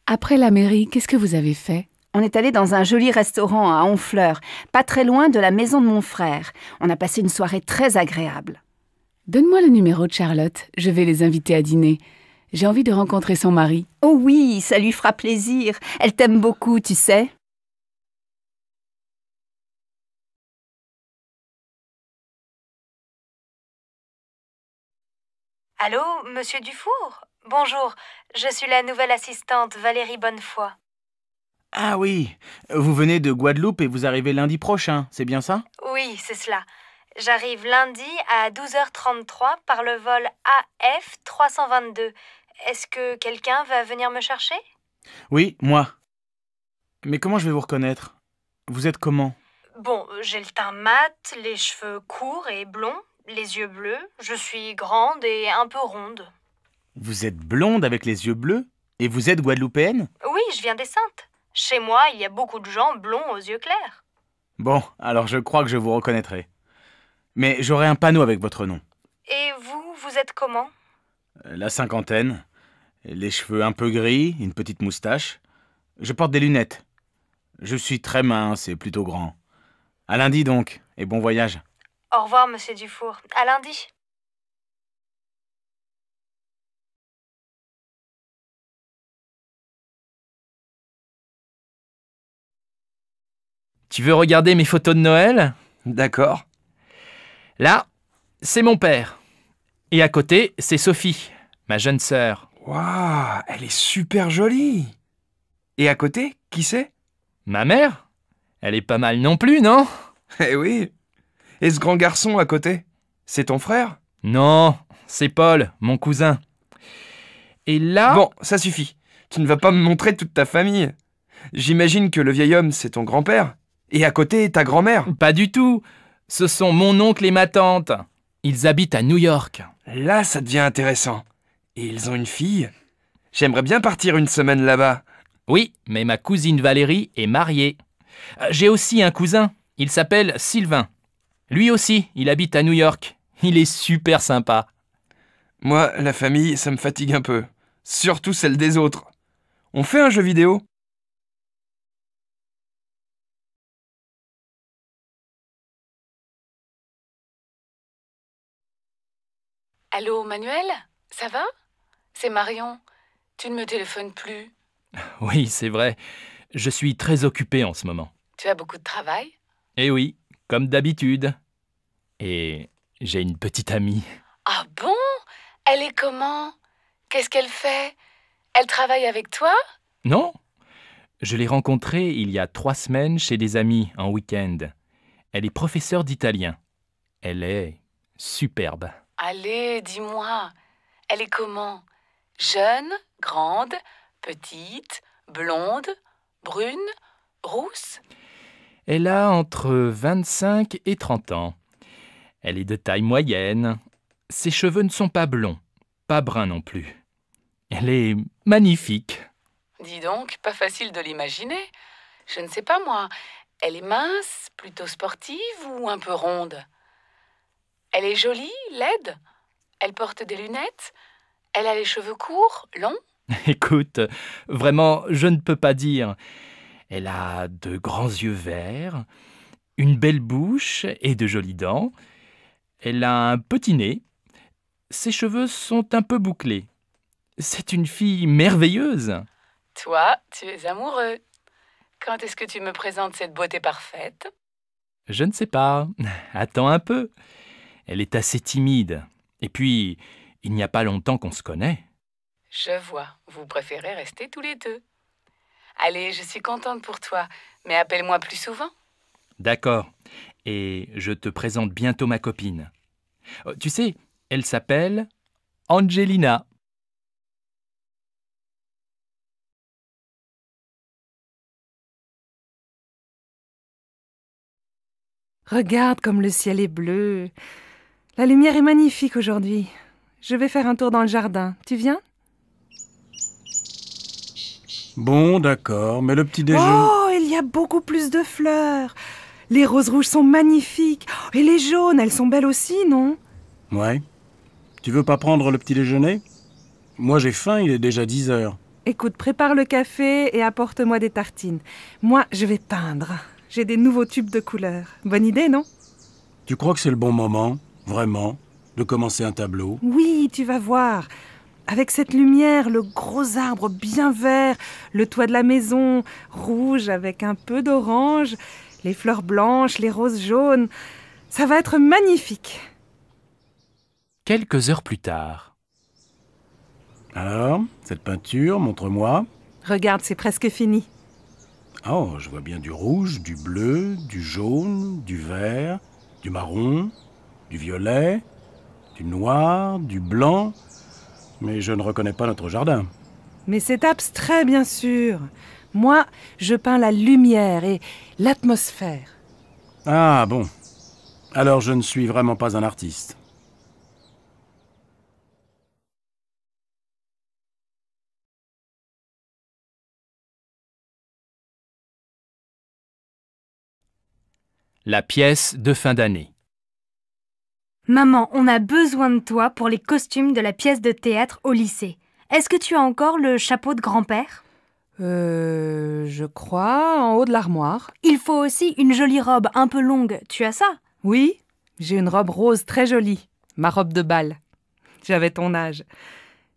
Après la mairie, qu'est-ce que vous avez fait? On est allé dans un joli restaurant à Honfleur, pas très loin de la maison de mon frère. On a passé une soirée très agréable. Donne-moi le numéro de Charlotte. Je vais les inviter à dîner. J'ai envie de rencontrer son mari. Oh oui, ça lui fera plaisir. Elle t'aime beaucoup, tu sais. Allô, monsieur Dufour? Bonjour, je suis la nouvelle assistante Valérie Bonnefoy. Ah oui, vous venez de Guadeloupe et vous arrivez lundi prochain, c'est bien ça? Oui, c'est cela. J'arrive lundi à 12h33 par le vol AF 322. Est-ce que quelqu'un va venir me chercher? Oui, moi. Mais comment je vais vous reconnaître? Vous êtes comment? Bon, j'ai le teint mat, les cheveux courts et blonds, les yeux bleus. Je suis grande et un peu ronde. Vous êtes blonde avec les yeux bleus? Et vous êtes guadeloupéenne? Oui, je viens des Saintes. Chez moi, il y a beaucoup de gens blonds aux yeux clairs. Bon, alors je crois que je vous reconnaîtrai. Mais j'aurai un panneau avec votre nom. Et vous êtes comment? La cinquantaine, les cheveux un peu gris, une petite moustache. Je porte des lunettes. Je suis très mince et plutôt grand. À lundi donc, et bon voyage. Au revoir, monsieur Dufour. À lundi. Tu veux regarder mes photos de Noël? D'accord. Là, c'est mon père. Et à côté, c'est Sophie, ma jeune sœur. Waouh, elle est super jolie. Et à côté, qui c'est? Ma mère? Elle est pas mal non plus, non? Eh oui. Et ce grand garçon à côté, c'est ton frère? Non, c'est Paul, mon cousin. Et là... Bon, ça suffit. Tu ne vas pas me montrer toute ta famille. J'imagine que le vieil homme, c'est ton grand-père. Et à côté, ta grand-mère. Pas du tout. Ce sont mon oncle et ma tante. Ils habitent à New York. Là, ça devient intéressant. Et ils ont une fille? J'aimerais bien partir une semaine là-bas. Oui, mais ma cousine Valérie est mariée. J'ai aussi un cousin. Il s'appelle Sylvain. Lui aussi, il habite à New York. Il est super sympa. Moi, la famille, ça me fatigue un peu. Surtout celle des autres. On fait un jeu vidéo? Allô, Manuel? Ça va? C'est Marion. Tu ne me téléphones plus. Oui, c'est vrai. Je suis très occupé en ce moment. Tu as beaucoup de travail? Eh oui, comme d'habitude. Et j'ai une petite amie. Ah bon? Elle est comment? Qu'est-ce qu'elle fait? Elle travaille avec toi? Non, je l'ai rencontrée il y a 3 semaines chez des amis en week-end. Elle est professeure d'italien. Elle est superbe. Allez, dis-moi. Elle est comment? Jeune, grande, petite, blonde, brune, rousse? Elle a entre 25 et 30 ans. Elle est de taille moyenne. Ses cheveux ne sont pas blonds, pas bruns non plus. Elle est magnifique. Dis donc, pas facile de l'imaginer. Je ne sais pas moi. Elle est mince, plutôt sportive ou un peu ronde? Elle est jolie, laide? Elle porte des lunettes? Elle a les cheveux courts, longs? Écoute, vraiment, je ne peux pas dire. Elle a de grands yeux verts, une belle bouche et de jolies dents. Elle a un petit nez. Ses cheveux sont un peu bouclés. C'est une fille merveilleuse. Toi, tu es amoureux. Quand est-ce que tu me présentes cette beauté parfaite? Je ne sais pas. Attends un peu. Elle est assez timide. Et puis, il n'y a pas longtemps qu'on se connaît. Je vois. Vous préférez rester tous les deux. Allez, je suis contente pour toi, mais appelle-moi plus souvent. D'accord. Et je te présente bientôt ma copine. Tu sais, elle s'appelle Angelina. Regarde comme le ciel est bleu. La lumière est magnifique aujourd'hui. Je vais faire un tour dans le jardin. Tu viens? Bon, d'accord, mais le petit déjeuner... Oh, il y a beaucoup plus de fleurs. Les roses rouges sont magnifiques. Et les jaunes, elles sont belles aussi, non? Ouais. Tu veux pas prendre le petit déjeuner? Moi j'ai faim, il est déjà 10 heures. Écoute, prépare le café et apporte-moi des tartines. Moi, je vais peindre. J'ai des nouveaux tubes de couleurs. Bonne idée, non? Tu crois que c'est le bon moment, vraiment, de commencer un tableau? Oui, tu vas voir. Avec cette lumière, le gros arbre bien vert, le toit de la maison, rouge avec un peu d'orange, les fleurs blanches, les roses jaunes. Ça va être magnifique. Quelques heures plus tard. Alors, cette peinture, montre-moi. Regarde, c'est presque fini. Oh, je vois bien du rouge, du bleu, du jaune, du vert, du marron, du violet, du noir, du blanc. Mais je ne reconnais pas notre jardin. Mais c'est abstrait, bien sûr. Moi, je peins la lumière et l'atmosphère. Ah bon. Alors je ne suis vraiment pas un artiste. La pièce de fin d'année. Maman, on a besoin de toi pour les costumes de la pièce de théâtre au lycée. Est-ce que tu as encore le chapeau de grand-père? Je crois, en haut de l'armoire. Il faut aussi une jolie robe un peu longue. Tu as ça? Oui, j'ai une robe rose très jolie. Ma robe de bal. J'avais ton âge.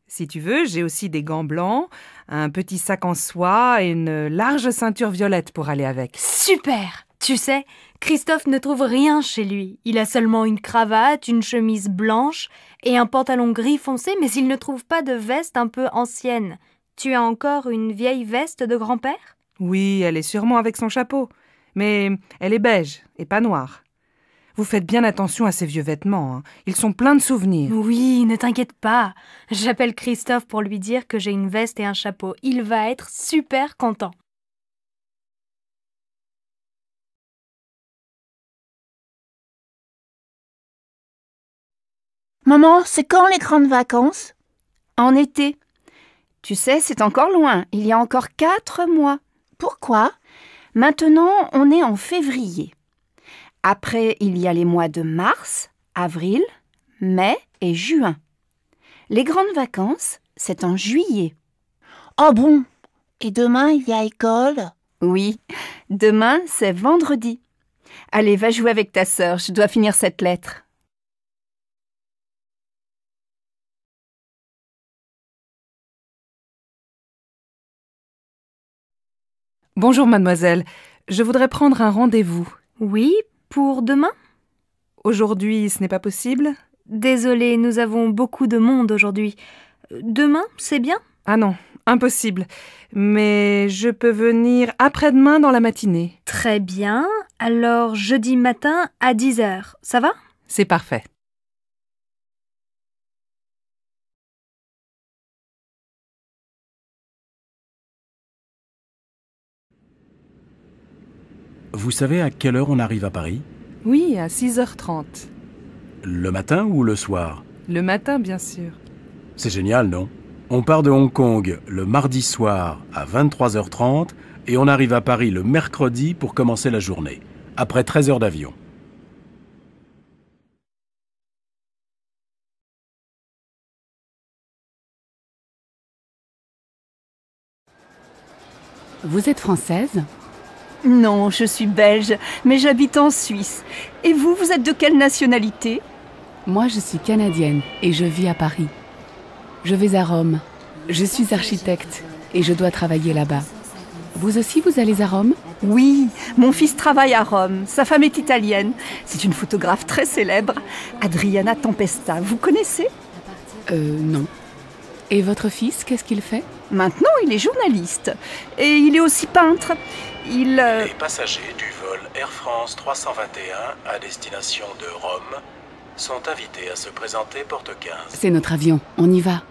Si tu veux, j'ai aussi des gants blancs, un petit sac en soie et une large ceinture violette pour aller avec. Super! Tu sais, Christophe ne trouve rien chez lui. Il a seulement une cravate, une chemise blanche et un pantalon gris foncé, mais il ne trouve pas de veste un peu ancienne. Tu as encore une vieille veste de grand-père? Oui, elle est sûrement avec son chapeau, mais elle est beige et pas noire. Vous faites bien attention à ces vieux vêtements, hein. Ils sont pleins de souvenirs. Oui, ne t'inquiète pas. J'appelle Christophe pour lui dire que j'ai une veste et un chapeau. Il va être super content. Maman, c'est quand les grandes vacances? En été. Tu sais, c'est encore loin. Il y a encore 4 mois. Pourquoi? Maintenant, on est en février. Après, il y a les mois de mars, avril, mai et juin. Les grandes vacances, c'est en juillet. Oh bon? Et demain, il y a école? Oui, demain, c'est vendredi. Allez, va jouer avec ta sœur, je dois finir cette lettre. Bonjour mademoiselle, je voudrais prendre un rendez-vous. Oui, pour demain? Aujourd'hui, ce n'est pas possible? Désolée, nous avons beaucoup de monde aujourd'hui. Demain, c'est bien? Ah non, impossible. Mais je peux venir après-demain dans la matinée. Très bien. Alors, jeudi matin à 10h, ça va? C'est parfait. Vous savez à quelle heure on arrive à Paris? Oui, à 6h30. Le matin ou le soir? Le matin, bien sûr. C'est génial, non? On part de Hong Kong le mardi soir à 23h30 et on arrive à Paris le mercredi pour commencer la journée, après 13 heures d'avion. Vous êtes française? Non, je suis belge, mais j'habite en Suisse. Et vous, vous êtes de quelle nationalité? Moi, je suis canadienne et je vis à Paris. Je vais à Rome. Je suis architecte et je dois travailler là-bas. Vous aussi, vous allez à Rome? Oui, mon fils travaille à Rome. Sa femme est italienne. C'est une photographe très célèbre, Adriana Tempesta. Vous connaissez? Non. Et votre fils, qu'est-ce qu'il fait? Maintenant, il est journaliste. Et il est aussi peintre. Les passagers du vol Air France 321 à destination de Rome sont invités à se présenter porte 15. C'est notre avion, on y va.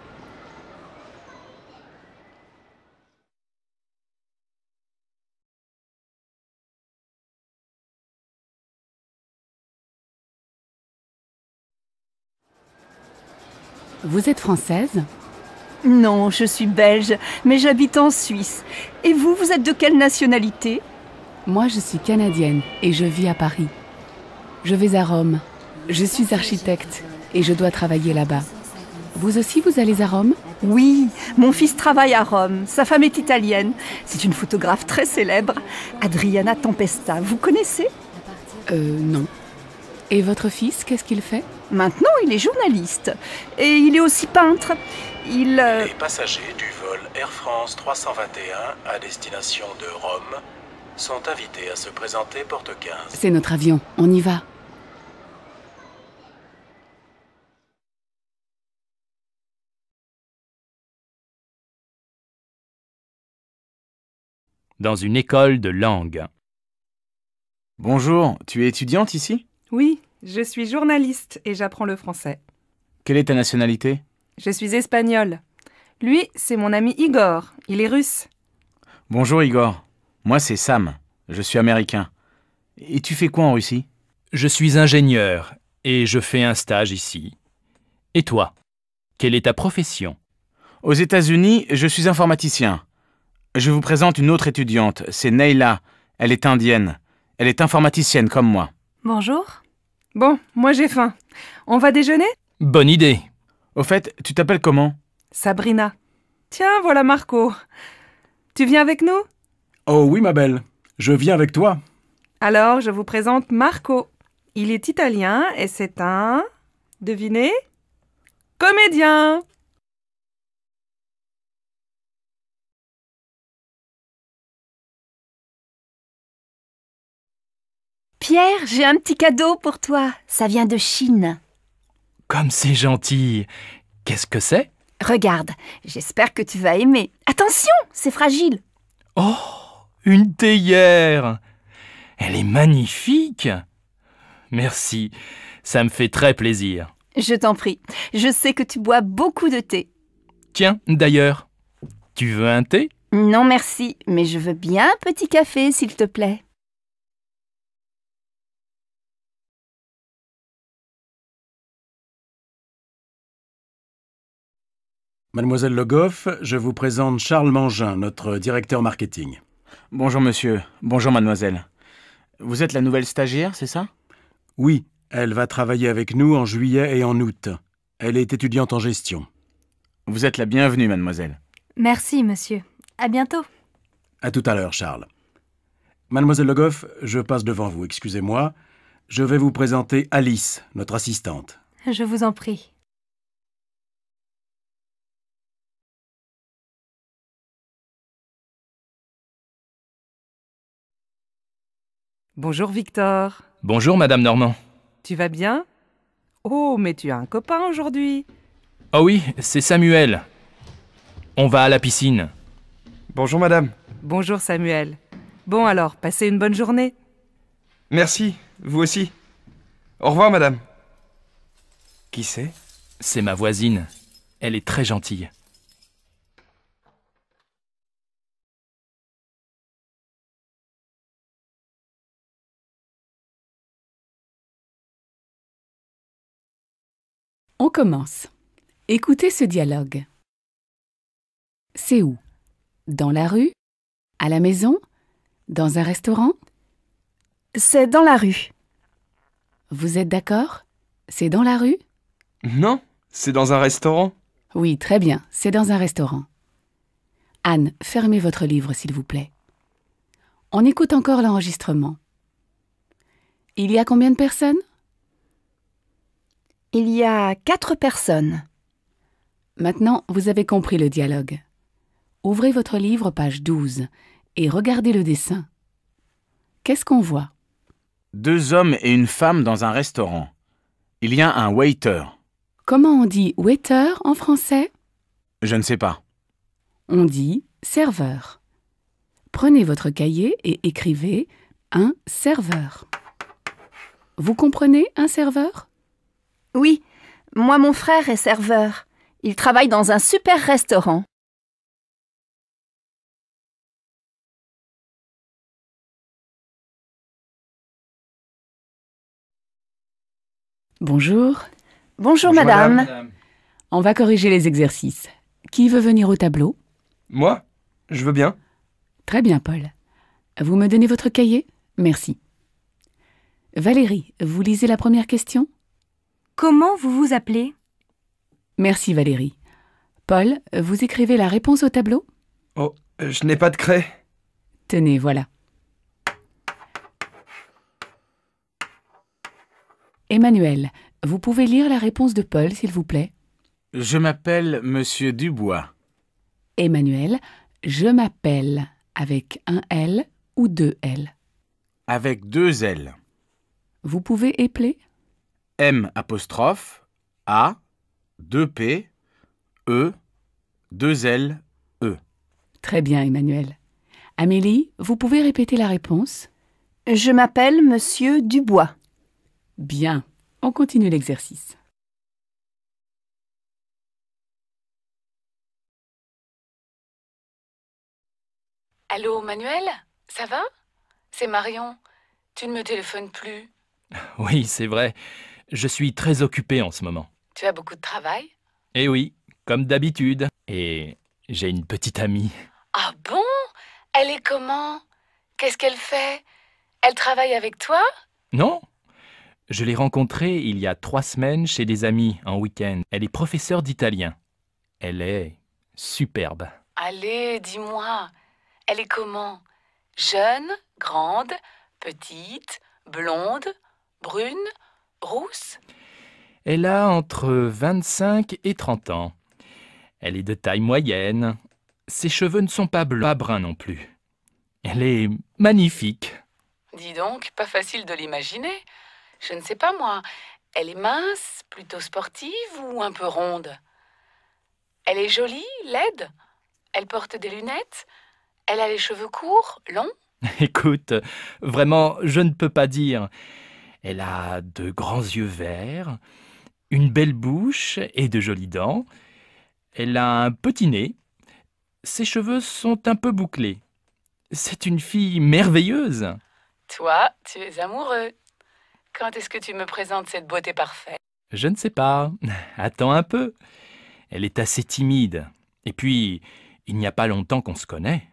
Vous êtes française? Non, je suis belge, mais j'habite en Suisse. Et vous, vous êtes de quelle nationalité? Moi, je suis canadienne et je vis à Paris. Je vais à Rome. Je suis architecte et je dois travailler là-bas. Vous aussi, vous allez à Rome? Oui, mon fils travaille à Rome. Sa femme est italienne. C'est une photographe très célèbre, Adriana Tempesta. Vous connaissez? Non. Et votre fils, qu'est-ce qu'il fait? Maintenant, il est journaliste. Et il est aussi peintre. Les passagers du vol Air France 321 à destination de Rome sont invités à se présenter porte 15. C'est notre avion, on y va. Dans une école de langue. Bonjour, tu es étudiante ici? Oui, je suis journaliste et j'apprends le français. Quelle est ta nationalité? Je suis espagnole. Lui, c'est mon ami Igor, il est russe. Bonjour Igor, moi c'est Sam, je suis américain. Et tu fais quoi en Russie? Je suis ingénieur et je fais un stage ici. Et toi, quelle est ta profession? Aux États-Unis, je suis informaticien. Je vous présente une autre étudiante, c'est Neila. Elle est indienne. Elle est informaticienne comme moi. Bonjour. Bon, moi j'ai faim. On va déjeuner? Bonne idée. Au fait, tu t'appelles comment? Sabrina. Tiens, voilà Marco. Tu viens avec nous? Oh oui, ma belle. Je viens avec toi. Alors, je vous présente Marco. Il est italien et c'est un... Devinez? Comédien. Pierre, j'ai un petit cadeau pour toi. Ça vient de Chine. Comme c'est gentil. Qu'est-ce que c'est? Regarde, j'espère que tu vas aimer. Attention, c'est fragile. Oh, une théière. Elle est magnifique. Merci, ça me fait très plaisir. Je t'en prie, je sais que tu bois beaucoup de thé. Tiens, d'ailleurs, tu veux un thé? Non merci, mais je veux bien un petit café, s'il te plaît. Mademoiselle Le Goff, je vous présente Charles Mangin, notre directeur marketing. Bonjour monsieur, bonjour mademoiselle. Vous êtes la nouvelle stagiaire, c'est ça? Oui, Elle va travailler avec nous en juillet et en août. Elle est étudiante en gestion. Vous êtes la bienvenue, mademoiselle. Merci, monsieur. À bientôt. À tout à l'heure, Charles. Mademoiselle Le Goff, je passe devant vous, excusez-moi. Je vais vous présenter Alice, notre assistante. Je vous en prie. Bonjour Victor. Bonjour, Madame Normand. Tu vas bien? Oh, mais tu as un copain aujourd'hui. Oh oui, c'est Samuel. On va à la piscine. Bonjour madame. Bonjour Samuel. Bon alors, passez une bonne journée. Merci, vous aussi. Au revoir madame. Qui c'est? C'est ma voisine. Elle est très gentille. On commence. Écoutez ce dialogue. C'est où? Dans la rue? À la maison? Dans un restaurant? C'est dans la rue. Vous êtes d'accord? C'est dans la rue? Non, c'est dans un restaurant. Oui, très bien, c'est dans un restaurant. Anne, fermez votre livre, s'il vous plaît. On écoute encore l'enregistrement. Il y a combien de personnes? Il y a 4 personnes. Maintenant, vous avez compris le dialogue. Ouvrez votre livre, page 12, et regardez le dessin. Qu'est-ce qu'on voit? 2 hommes et une femme dans un restaurant. Il y a un waiter. Comment on dit waiter en français? Je ne sais pas. On dit serveur. Prenez votre cahier et écrivez un serveur. Vous comprenez un serveur? Oui, moi mon frère est serveur. Il travaille dans un super restaurant. Bonjour. Bonjour madame. On va corriger les exercices. Qui veut venir au tableau? Moi? Je veux bien. Très bien, Paul. Vous me donnez votre cahier? Merci. Valérie, vous lisez la première question? Comment vous vous appelez? Merci, Valérie. Paul, vous écrivez la réponse au tableau? Oh, je n'ai pas de craie. Tenez, voilà. Emmanuel, vous pouvez lire la réponse de Paul, s'il vous plaît? Je m'appelle Monsieur Dubois. Emmanuel, je m'appelle avec un L ou 2 L? Avec 2 L. Vous pouvez épeler? M apostrophe A 2 P E 2 L E. Très bien, Emmanuel. Amélie, vous pouvez répéter la réponse? Je m'appelle Monsieur Dubois. Bien, on continue l'exercice. Allô, Manuel? Ça va? C'est Marion. Tu ne me téléphones plus. Oui, c'est vrai. Je suis très occupé en ce moment. Tu as beaucoup de travail? Eh oui, comme d'habitude. Et j'ai une petite amie. Ah bon? Elle est comment? Qu'est-ce qu'elle fait? Elle travaille avec toi? Non? Je l'ai rencontrée il y a 3 semaines chez des amis en week-end. Elle est professeure d'italien. Elle est superbe. Allez, dis-moi. Elle est comment? Jeune, grande, petite, blonde, brune, rousse? Elle a entre 25 et 30 ans. Elle est de taille moyenne. Ses cheveux ne sont pas blancs, pas bruns non plus. Elle est magnifique. Dis donc, pas facile de l'imaginer. Je ne sais pas moi. Elle est mince, plutôt sportive ou un peu ronde? Elle est jolie, laide? Elle porte des lunettes? Elle a les cheveux courts, longs? Écoute, vraiment, je ne peux pas dire. Elle a de grands yeux verts, une belle bouche et de jolies dents. Elle a un petit nez. Ses cheveux sont un peu bouclés. C'est une fille merveilleuse. Toi, tu es amoureux. Quand est-ce que tu me présentes cette beauté parfaite? Je ne sais pas. Attends un peu. Elle est assez timide. Et puis, il n'y a pas longtemps qu'on se connaît.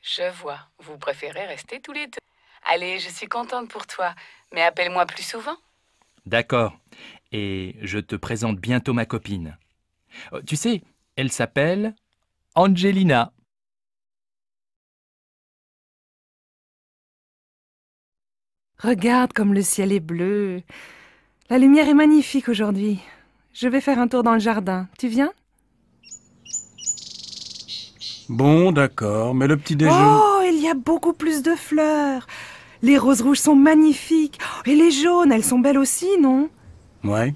Je vois. Vous préférez rester tous les deux. Allez, je suis contente pour toi. Mais appelle-moi plus souvent. D'accord. Et je te présente bientôt ma copine. Tu sais, elle s'appelle Angelina. Regarde comme le ciel est bleu. La lumière est magnifique aujourd'hui. Je vais faire un tour dans le jardin. Tu viens? Bon, d'accord, mais le petit déjeuner... Oh, il y a beaucoup plus de fleurs. Les roses rouges sont magnifiques. Et les jaunes, elles sont belles aussi, non? Ouais.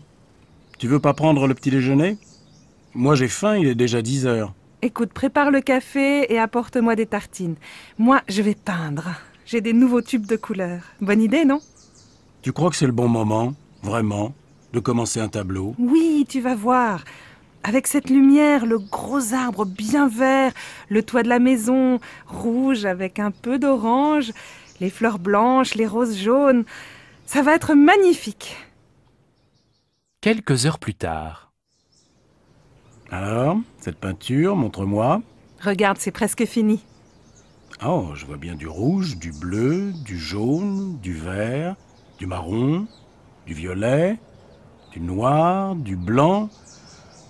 Tu veux pas prendre le petit déjeuner? Moi j'ai faim, il est déjà 10 heures. Écoute, prépare le café et apporte-moi des tartines. Moi, je vais peindre. J'ai des nouveaux tubes de couleurs. Bonne idée, non? Tu crois que c'est le bon moment, vraiment, de commencer un tableau? Oui, tu vas voir. Avec cette lumière, le gros arbre bien vert, le toit de la maison rouge avec un peu d'orange, les fleurs blanches, les roses jaunes. Ça va être magnifique. Quelques heures plus tard. Alors, cette peinture, montre-moi. Regarde, c'est presque fini. Oh, je vois bien du rouge, du bleu, du jaune, du vert, du marron, du violet, du noir, du blanc.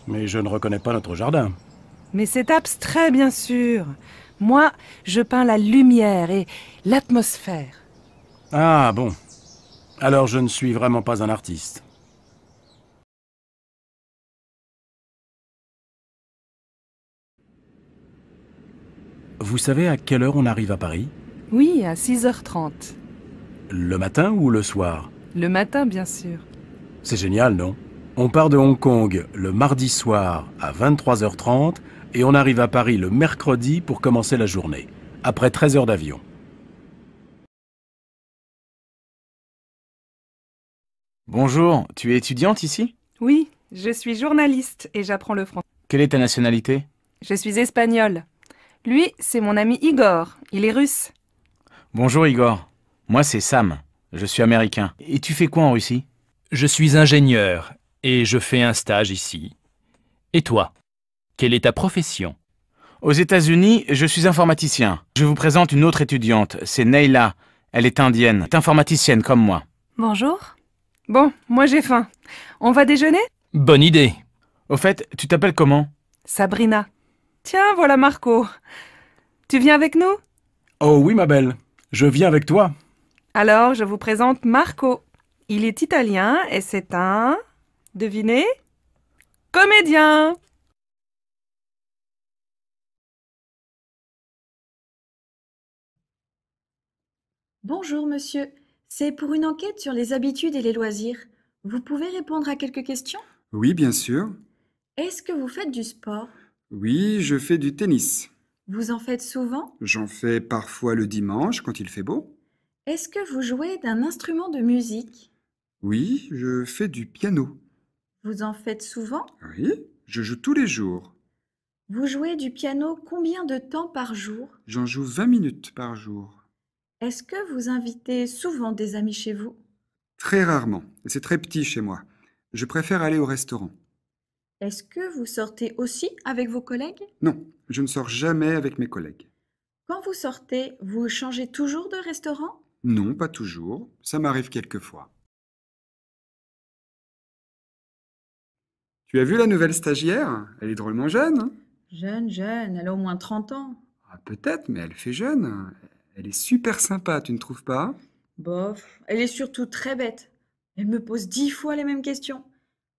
Mais je ne reconnais pas notre jardin. Mais c'est abstrait, bien sûr. Moi, je peins la lumière et l'atmosphère. Ah bon. Alors je ne suis vraiment pas un artiste. Vous savez à quelle heure on arrive à Paris? Oui, à 6h30. Le matin ou le soir? Le matin, bien sûr. C'est génial, non? On part de Hong Kong le mardi soir à 23h30 et on arrive à Paris le mercredi pour commencer la journée, après 13 heures d'avion. Bonjour, tu es étudiante ici? Oui, je suis journaliste et j'apprends le français. Quelle est ta nationalité? Je suis espagnole. Lui, c'est mon ami Igor. Il est russe. Bonjour Igor. Moi c'est Sam. Je suis américain. Et tu fais quoi en Russie? Je suis ingénieur et je fais un stage ici. Et toi? Quelle est ta profession? Aux États-Unis, je suis informaticien. Je vous présente une autre étudiante. C'est Neila. Elle est indienne. Elle est informaticienne comme moi. Bonjour. Bon, moi j'ai faim. On va déjeuner? Bonne idée. Au fait, tu t'appelles comment? Sabrina. Tiens, voilà Marco. Tu viens avec nous? Oh oui, ma belle. Je viens avec toi. Alors, je vous présente Marco. Il est italien et c'est un... Devinez? Comédien. Bonjour monsieur, c'est pour une enquête sur les habitudes et les loisirs. Vous pouvez répondre à quelques questions? Oui, bien sûr. Est-ce que vous faites du sport? Oui, je fais du tennis. Vous en faites souvent? J'en fais parfois le dimanche quand il fait beau. Est-ce que vous jouez d'un instrument de musique? Oui, je fais du piano. Vous en faites souvent? Oui, je joue tous les jours. Vous jouez du piano combien de temps par jour? J'en joue 20 minutes par jour. Est-ce que vous invitez souvent des amis chez vous? Très rarement. C'est très petit chez moi. Je préfère aller au restaurant. Est-ce que vous sortez aussi avec vos collègues? Non, je ne sors jamais avec mes collègues. Quand vous sortez, vous changez toujours de restaurant? Non, pas toujours. Ça m'arrive quelquefois. Tu as vu la nouvelle stagiaire? Elle est drôlement jeune. Hein? Jeune, elle a au moins 30 ans. Ah, peut-être, mais elle fait jeune. Elle est super sympa, tu ne trouves pas? Bof, elle est surtout très bête. Elle me pose 10 fois les mêmes questions.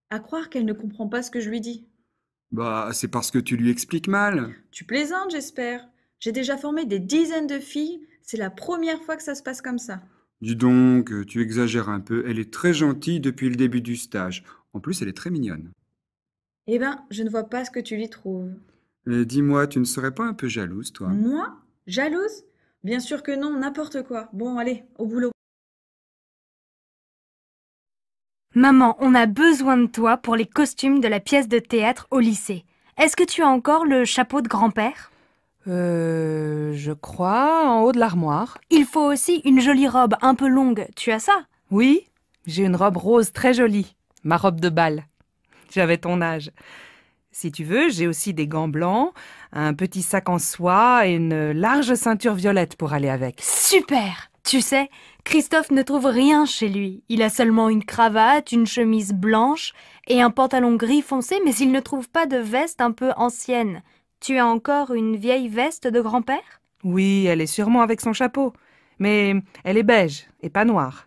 À croire qu'elle ne comprend pas ce que je lui dis. Bah, c'est parce que tu lui expliques mal. Tu plaisantes, j'espère. J'ai déjà formé des dizaines de filles. C'est la première fois que ça se passe comme ça. Dis donc, tu exagères un peu. Elle est très gentille depuis le début du stage. En plus, elle est très mignonne. Eh ben, je ne vois pas ce que tu lui trouves. Dis-moi, tu ne serais pas un peu jalouse, toi? Moi? Jalouse? Bien sûr que non, n'importe quoi. Bon, allez, au boulot. Maman, on a besoin de toi pour les costumes de la pièce de théâtre au lycée. Est-ce que tu as encore le chapeau de grand-père? Je crois, en haut de l'armoire. Il faut aussi une jolie robe un peu longue. Tu as ça? Oui, j'ai une robe rose très jolie. Ma robe de bal. J'avais ton âge. Si tu veux, j'ai aussi des gants blancs, un petit sac en soie et une large ceinture violette pour aller avec. Super! Tu sais, Christophe ne trouve rien chez lui. Il a seulement une cravate, une chemise blanche et un pantalon gris foncé, mais il ne trouve pas de veste un peu ancienne. Tu as encore une vieille veste de grand-père? Oui, elle est sûrement avec son chapeau, mais elle est beige et pas noire.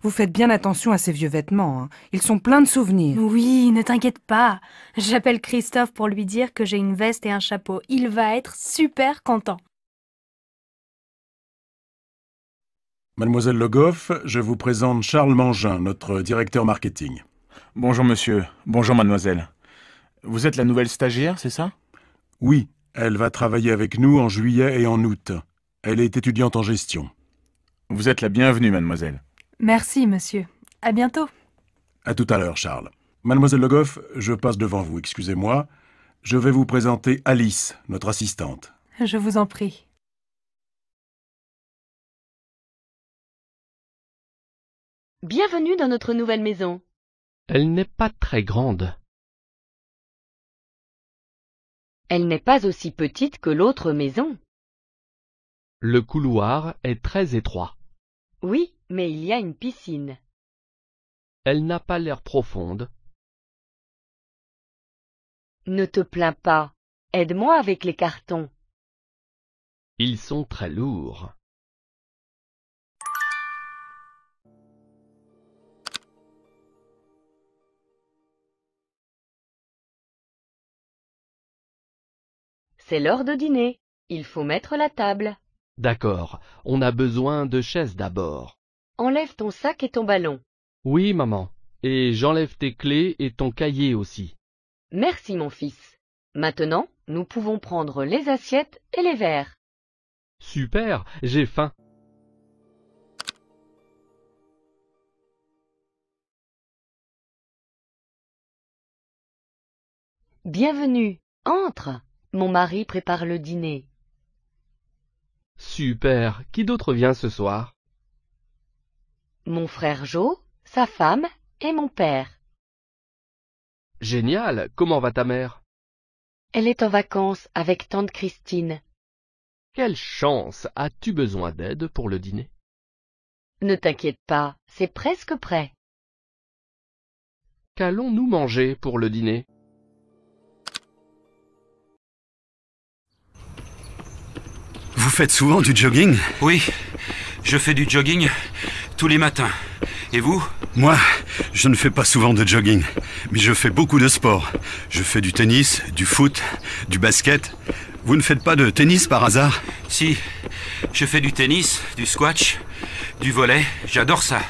Vous faites bien attention à ces vieux vêtements, hein. Ils sont pleins de souvenirs. Oui, ne t'inquiète pas. J'appelle Christophe pour lui dire que j'ai une veste et un chapeau. Il va être super content. Mademoiselle Le Goff, je vous présente Charles Mangin, notre directeur marketing. Bonjour monsieur, bonjour mademoiselle. Vous êtes la nouvelle stagiaire, c'est ça? Oui, elle va travailler avec nous en juillet et en août. Elle est étudiante en gestion. Vous êtes la bienvenue, mademoiselle. Merci, monsieur. À bientôt. À tout à l'heure, Charles. Mademoiselle Le Goff, je passe devant vous, excusez-moi. Je vais vous présenter Alice, notre assistante. Je vous en prie. Bienvenue dans notre nouvelle maison. Elle n'est pas très grande. Elle n'est pas aussi petite que l'autre maison. Le couloir est très étroit. Oui, mais il y a une piscine. Elle n'a pas l'air profonde. Ne te plains pas. Aide-moi avec les cartons. Ils sont très lourds. C'est l'heure de dîner. Il faut mettre la table. D'accord, on a besoin de chaises d'abord. Enlève ton sac et ton ballon. Oui, maman. Et j'enlève tes clés et ton cahier aussi. Merci, mon fils. Maintenant, nous pouvons prendre les assiettes et les verres. Super, j'ai faim. Bienvenue. Entre. Mon mari prépare le dîner. Super. Qui d'autre vient ce soir? Mon frère Joe, sa femme et mon père. Génial. Comment va ta mère? Elle est en vacances avec tante Christine. Quelle chance. As-tu besoin d'aide pour le dîner? Ne t'inquiète pas, c'est presque prêt. Qu'allons-nous manger pour le dîner? Vous faites souvent du jogging? Oui, je fais du jogging tous les matins. Et vous? Moi, je ne fais pas souvent de jogging, mais je fais beaucoup de sport. Je fais du tennis, du foot, du basket. Vous ne faites pas de tennis par hasard? Si, je fais du tennis, du squash, du volley, j'adore ça.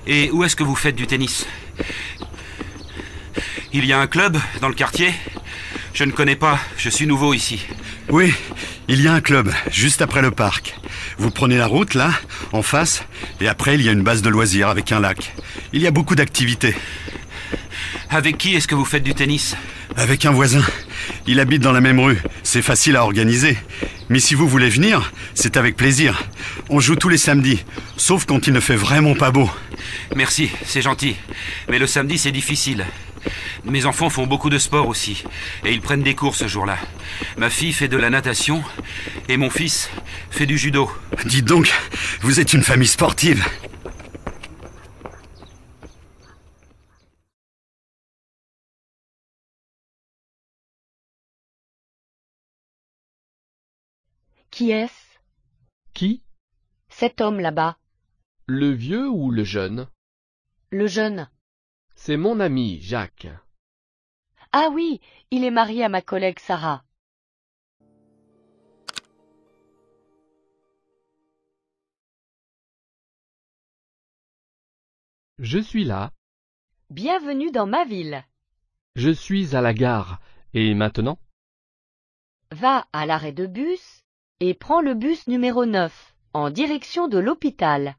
Et où est-ce que vous faites du tennis? Il y a un club dans le quartier? Je ne connais pas, je suis nouveau ici. Oui, il y a un club, juste après le parc. Vous prenez la route, là, en face, et après il y a une base de loisirs avec un lac. Il y a beaucoup d'activités. Avec qui est-ce que vous faites du tennis? Avec un voisin. Il habite dans la même rue, c'est facile à organiser. Mais si vous voulez venir, c'est avec plaisir. On joue tous les samedis, sauf quand il ne fait vraiment pas beau. Merci, c'est gentil. Mais le samedi, c'est difficile. Mes enfants font beaucoup de sport aussi, et ils prennent des cours ce jour-là. Ma fille fait de la natation, et mon fils fait du judo. Dites donc, vous êtes une famille sportive. Qui est-ce? Qui? Cet homme là-bas. Le vieux ou le jeune? Le jeune. C'est mon ami, Jacques. Ah oui, il est marié à ma collègue Sarah. Je suis là. Bienvenue dans ma ville. Je suis à la gare. Et maintenant? Va à l'arrêt de bus et prends le bus numéro 9 en direction de l'hôpital.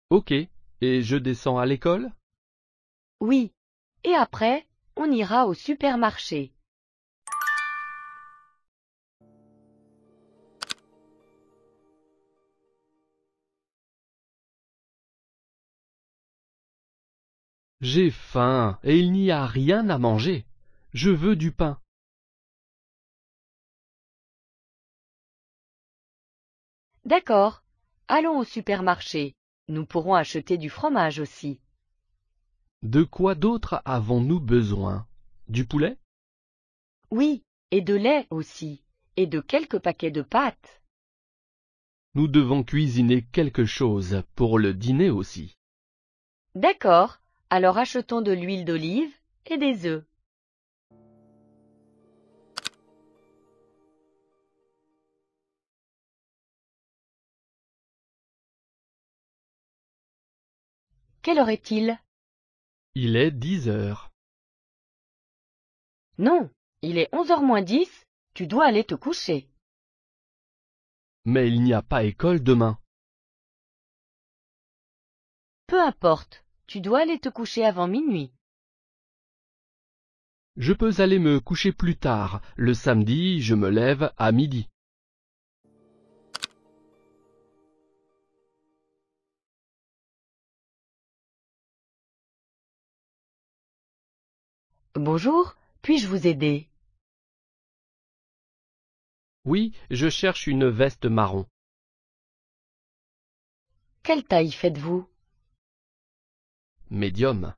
Ok. Et je descends à l'école? Oui. Et après, on ira au supermarché. J'ai faim et il n'y a rien à manger. Je veux du pain. D'accord. Allons au supermarché. Nous pourrons acheter du fromage aussi. De quoi d'autre avons-nous besoin? Du poulet? Oui, et de lait aussi, et de quelques paquets de pâtes. Nous devons cuisiner quelque chose pour le dîner aussi. D'accord, alors achetons de l'huile d'olive et des œufs. Quelle heure est-il? Il est 10 heures. Non, il est 11h moins 10, tu dois aller te coucher. Mais il n'y a pas école demain. Peu importe, tu dois aller te coucher avant minuit. Je peux aller me coucher plus tard. Le samedi, je me lève à midi. Bonjour, puis-je vous aider? Oui, je cherche une veste marron. Quelle taille faites-vous? Médium.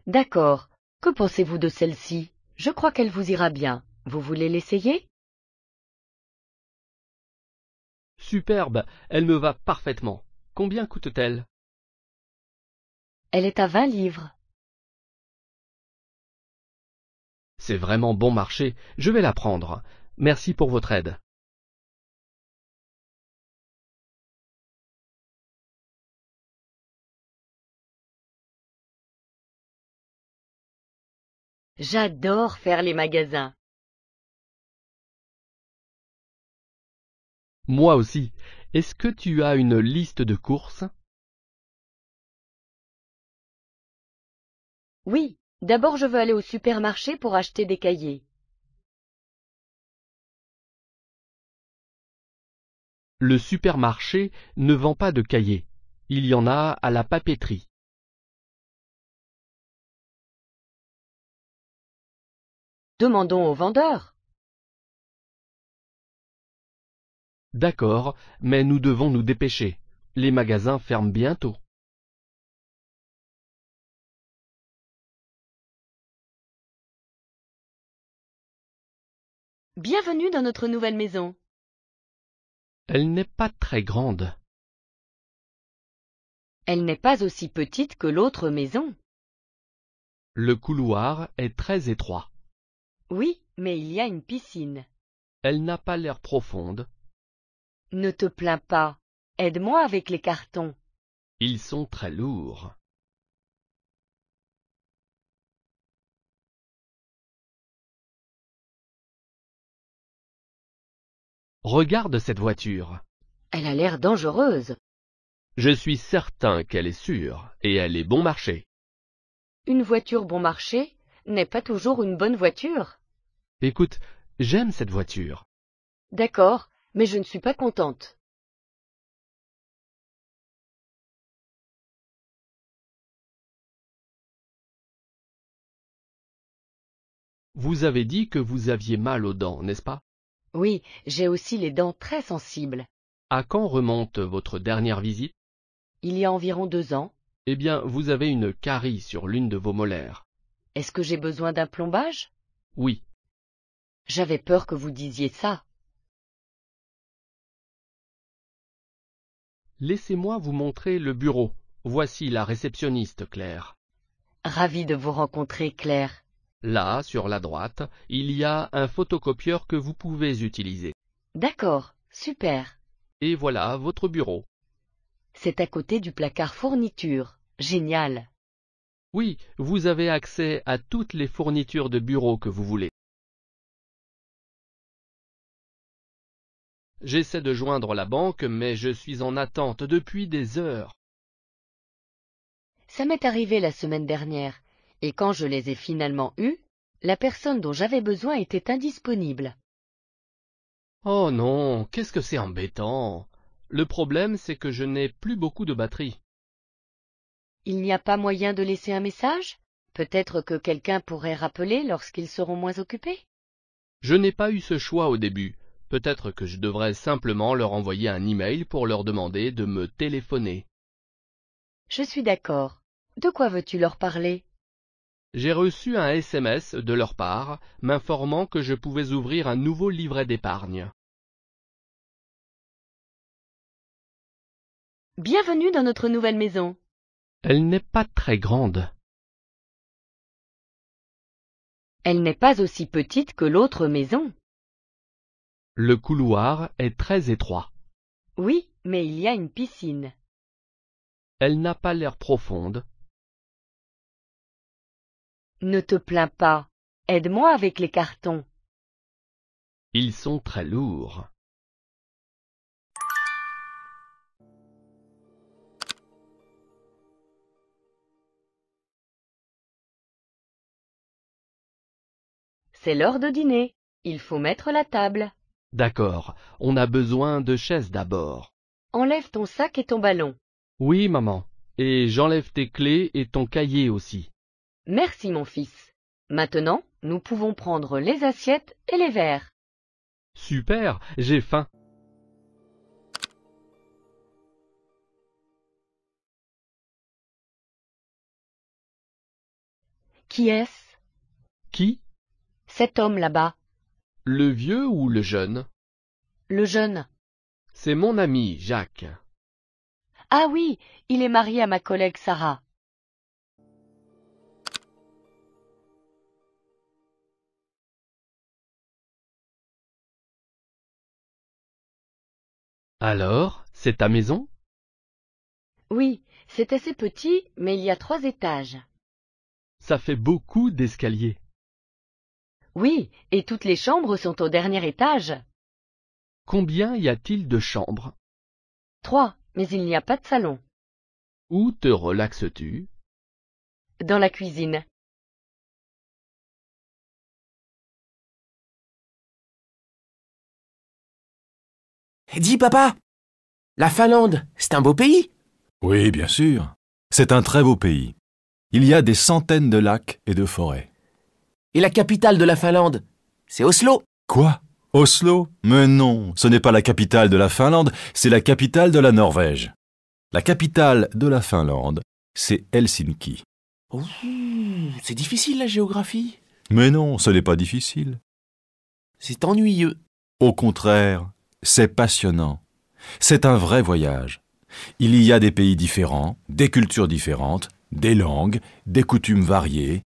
D'accord. Que pensez-vous de celle-ci? Je crois qu'elle vous ira bien. Vous voulez l'essayer? Superbe, elle me va parfaitement. Combien coûte-t-elle? Elle est à 20 livres. C'est vraiment bon marché, je vais la prendre. Merci pour votre aide. J'adore faire les magasins. Moi aussi. Est-ce que tu as une liste de courses? Oui, d'abord je veux aller au supermarché pour acheter des cahiers. Le supermarché ne vend pas de cahiers. Il y en a à la papeterie. Demandons au vendeur. D'accord, mais nous devons nous dépêcher. Les magasins ferment bientôt. Bienvenue dans notre nouvelle maison. Elle n'est pas très grande. Elle n'est pas aussi petite que l'autre maison. Le couloir est très étroit. Oui, mais il y a une piscine. Elle n'a pas l'air profonde. Ne te plains pas. Aide-moi avec les cartons. Ils sont très lourds. Regarde cette voiture. Elle a l'air dangereuse. Je suis certain qu'elle est sûre, et elle est bon marché. Une voiture bon marché n'est pas toujours une bonne voiture. Écoute, j'aime cette voiture. D'accord, mais je ne suis pas contente. Vous avez dit que vous aviez mal aux dents, n'est-ce pas? Oui, j'ai aussi les dents très sensibles. À quand remonte votre dernière visite? Il y a environ 2 ans. Eh bien, vous avez une carie sur l'une de vos molaires. Est-ce que j'ai besoin d'un plombage? Oui. J'avais peur que vous disiez ça. Laissez-moi vous montrer le bureau. Voici la réceptionniste, Claire. Ravie de vous rencontrer, Claire. Là, sur la droite, il y a un photocopieur que vous pouvez utiliser. D'accord, super. Et voilà votre bureau. C'est à côté du placard fourniture. Génial. Oui, vous avez accès à toutes les fournitures de bureau que vous voulez. J'essaie de joindre la banque, mais je suis en attente depuis des heures. Ça m'est arrivé la semaine dernière, et quand je les ai finalement eus, la personne dont j'avais besoin était indisponible. Oh non, qu'est-ce que c'est embêtant. Le problème, c'est que je n'ai plus beaucoup de batterie. Il n'y a pas moyen de laisser un message? Peut-être que quelqu'un pourrait rappeler lorsqu'ils seront moins occupés? Je n'ai pas eu ce choix au début. Peut-être que je devrais simplement leur envoyer un email pour leur demander de me téléphoner. Je suis d'accord. De quoi veux-tu leur parler? J'ai reçu un SMS de leur part m'informant que je pouvais ouvrir un nouveau livret d'épargne. Bienvenue dans notre nouvelle maison. Elle n'est pas très grande. Elle n'est pas aussi petite que l'autre maison. Le couloir est très étroit. Oui, mais il y a une piscine. Elle n'a pas l'air profonde. Ne te plains pas. Aide-moi avec les cartons. Ils sont très lourds. C'est l'heure de dîner. Il faut mettre la table. D'accord, on a besoin de chaises d'abord. Enlève ton sac et ton ballon. Oui, maman. Et j'enlève tes clés et ton cahier aussi. Merci, mon fils. Maintenant, nous pouvons prendre les assiettes et les verres. Super, j'ai faim. Qui est-ce? Qui? Cet homme là-bas. Le vieux ou le jeune? Le jeune. C'est mon ami, Jacques. Ah oui, il est marié à ma collègue Sarah. Alors, c'est ta maison? Oui, c'est assez petit, mais il y a 3 étages. Ça fait beaucoup d'escaliers. Oui, et toutes les chambres sont au dernier étage. Combien y a-t-il de chambres? 3, mais il n'y a pas de salon. Où te relaxes-tu? Dans la cuisine. Dis, papa, la Finlande, c'est un beau pays? Oui, bien sûr. C'est un très beau pays. Il y a des centaines de lacs et de forêts. Et la capitale de la Finlande, c'est Oslo? Quoi? Oslo? Mais non, ce n'est pas la capitale de la Finlande, c'est la capitale de la Norvège. La capitale de la Finlande, c'est Helsinki. Ouh, c'est difficile la géographie. Mais non, ce n'est pas difficile. C'est ennuyeux. Au contraire, c'est passionnant. C'est un vrai voyage. Il y a des pays différents, des cultures différentes, des langues, des coutumes variées.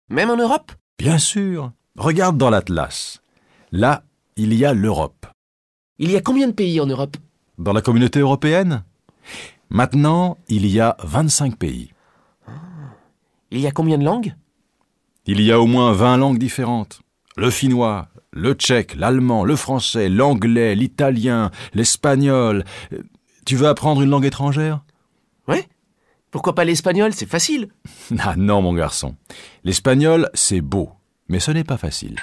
Même en Europe? Bien sûr. Regarde dans l'Atlas. Là, il y a l'Europe. Il y a combien de pays en Europe? Dans la communauté européenne? Maintenant, il y a 25 pays. Il y a combien de langues? Il y a au moins 20 langues différentes. Le finnois, le tchèque, l'allemand, le français, l'anglais, l'italien, l'espagnol. Tu veux apprendre une langue étrangère? Ouais. Pourquoi pas l'espagnol? C'est facile. Ah non, mon garçon. L'espagnol, c'est beau, mais ce n'est pas facile.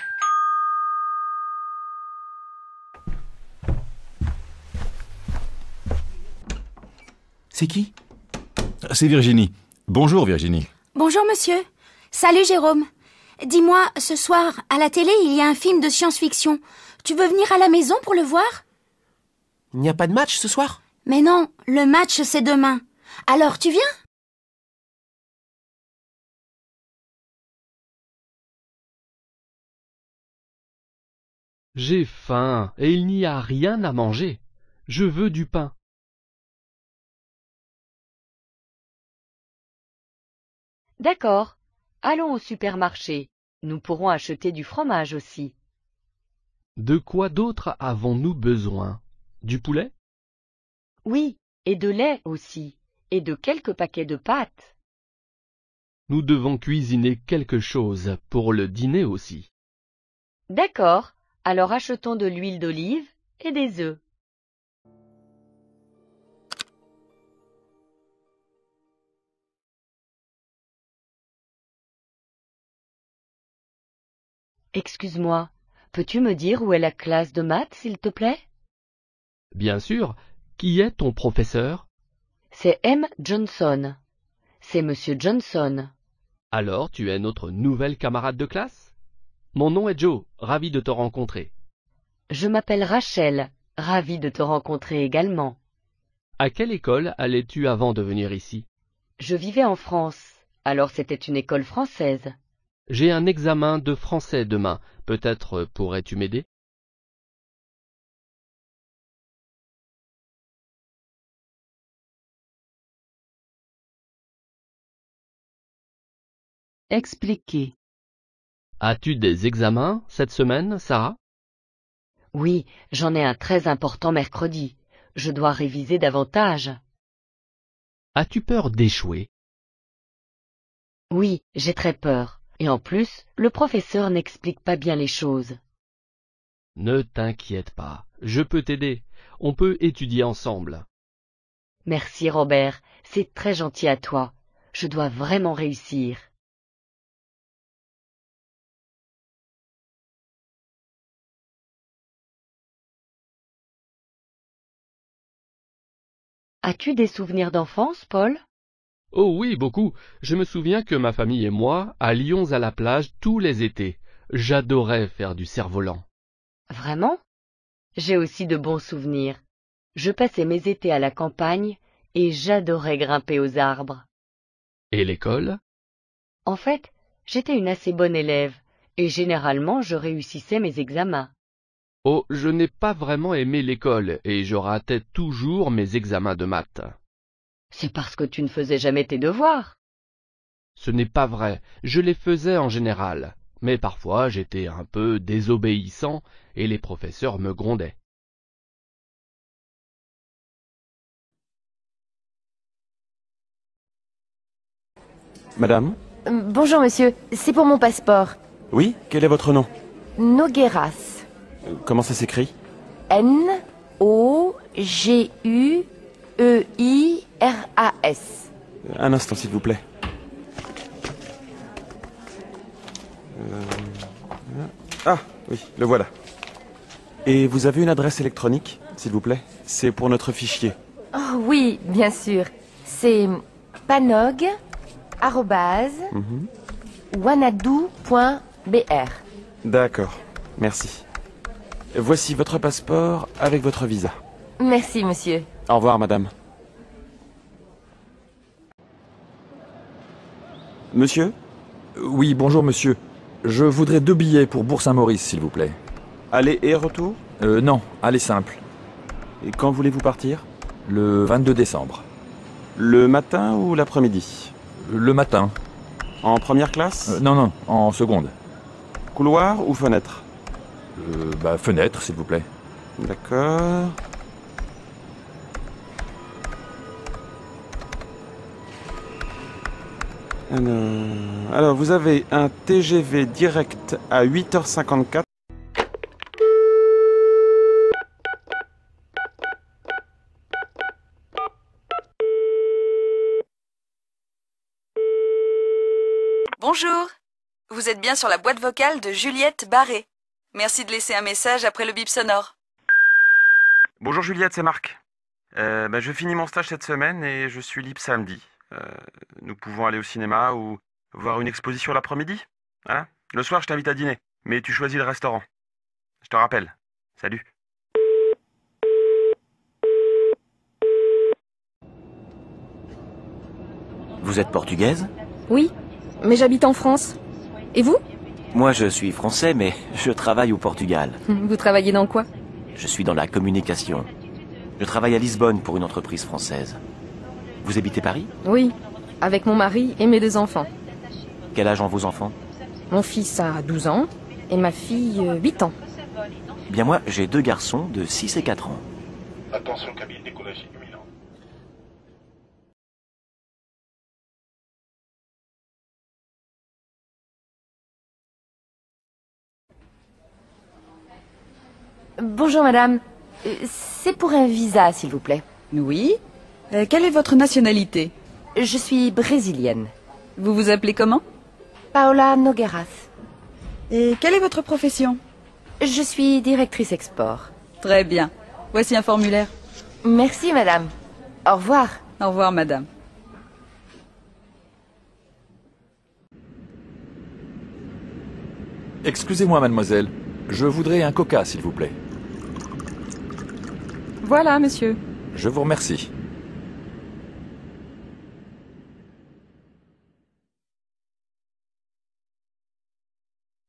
C'est qui? C'est Virginie. Bonjour, Virginie. Bonjour, monsieur. Salut, Jérôme. Dis-moi, ce soir, à la télé, il y a un film de science-fiction. Tu veux venir à la maison pour le voir? Il n'y a pas de match ce soir? Mais non, le match, c'est demain. Alors, tu viens? J'ai faim et il n'y a rien à manger. Je veux du pain. D'accord. Allons au supermarché. Nous pourrons acheter du fromage aussi. De quoi d'autre avons-nous besoin? Du poulet? Oui, et de lait aussi, et de quelques paquets de pâtes. Nous devons cuisiner quelque chose pour le dîner aussi. D'accord, alors achetons de l'huile d'olive et des œufs. Excuse-moi, peux-tu me dire où est la classe de maths, s'il te plaît? Bien sûr. Qui est ton professeur? C'est M. Johnson. C'est Monsieur Johnson. Alors tu es notre nouvelle camarade de classe? Mon nom est Joe, ravi de te rencontrer. Je m'appelle Rachel, ravie de te rencontrer également. À quelle école allais-tu avant de venir ici? Je vivais en France, alors c'était une école française. J'ai un examen de français demain. Peut-être pourrais-tu m'aider? Expliquer. As-tu des examens cette semaine, Sarah? Oui, j'en ai un très important mercredi. Je dois réviser davantage. As-tu peur d'échouer? Oui, j'ai très peur. Et en plus, le professeur n'explique pas bien les choses. Ne t'inquiète pas, je peux t'aider. On peut étudier ensemble. Merci Robert, c'est très gentil à toi. Je dois vraiment réussir. As-tu des souvenirs d'enfance, Paul? Oh oui, beaucoup. Je me souviens que ma famille et moi allions à la plage tous les étés. J'adorais faire du cerf-volant. Vraiment? J'ai aussi de bons souvenirs. Je passais mes étés à la campagne et j'adorais grimper aux arbres. Et l'école? En fait, j'étais une assez bonne élève et généralement je réussissais mes examens. Oh, je n'ai pas vraiment aimé l'école et je ratais toujours mes examens de maths. C'est parce que tu ne faisais jamais tes devoirs. Ce n'est pas vrai, je les faisais en général, mais parfois j'étais un peu désobéissant et les professeurs me grondaient. Madame? Bonjour monsieur, c'est pour mon passeport. Oui, quel est votre nom? Nogueras. Comment ça s'écrit? N-O-G-U-E-I-R-A-S. Un instant, s'il vous plaît. Ah, oui, le voilà. Et vous avez une adresse électronique, s'il vous plaît? C'est pour notre fichier. Oh oui, bien sûr. C'est panog@wanadoo.br. D'accord, merci. Voici votre passeport avec votre visa. Merci, monsieur. Au revoir, madame. Monsieur? Oui, bonjour, monsieur. Je voudrais 2 billets pour Bourg-Saint-Maurice, s'il vous plaît. Aller et retour? Non, aller simple. Et quand voulez-vous partir? Le 22 décembre. Le matin ou l'après-midi? Le matin. En première classe? Non, en seconde. Couloir ou fenêtre? Fenêtre, s'il vous plaît. D'accord. Alors, vous avez un TGV direct à 8h54. Bonjour, vous êtes bien sur la boîte vocale de Juliette Barré. Merci de laisser un message après le bip sonore. Bonjour Juliette, c'est Marc. Je finis mon stage cette semaine et je suis libre samedi. Nous pouvons aller au cinéma ou voir une exposition l'après-midi. Hein? Le soir, je t'invite à dîner, mais tu choisis le restaurant. Je te rappelle. Salut. Vous êtes portugaise? Oui, mais j'habite en France. Et vous? Moi, je suis français, mais je travaille au Portugal. Vous travaillez dans quoi? Je suis dans la communication. Je travaille à Lisbonne pour une entreprise française. Vous habitez Paris? Oui, avec mon mari et mes 2 enfants. Quel âge ont vos enfants? Mon fils a 12 ans et ma fille 8 ans. Bien moi, j'ai 2 garçons de 6 et 4 ans. Attention, cabine décollage imminent. Bonjour madame. C'est pour un visa, s'il vous plaît. Oui. Quelle est votre nationalité? Je suis brésilienne. Vous vous appelez comment? Paola Nogueras. Et quelle est votre profession? Je suis directrice export. Très bien. Voici un formulaire. Merci madame. Au revoir. Au revoir madame. Excusez-moi, mademoiselle. Je voudrais un coca, s'il vous plaît. Voilà, monsieur. Je vous remercie.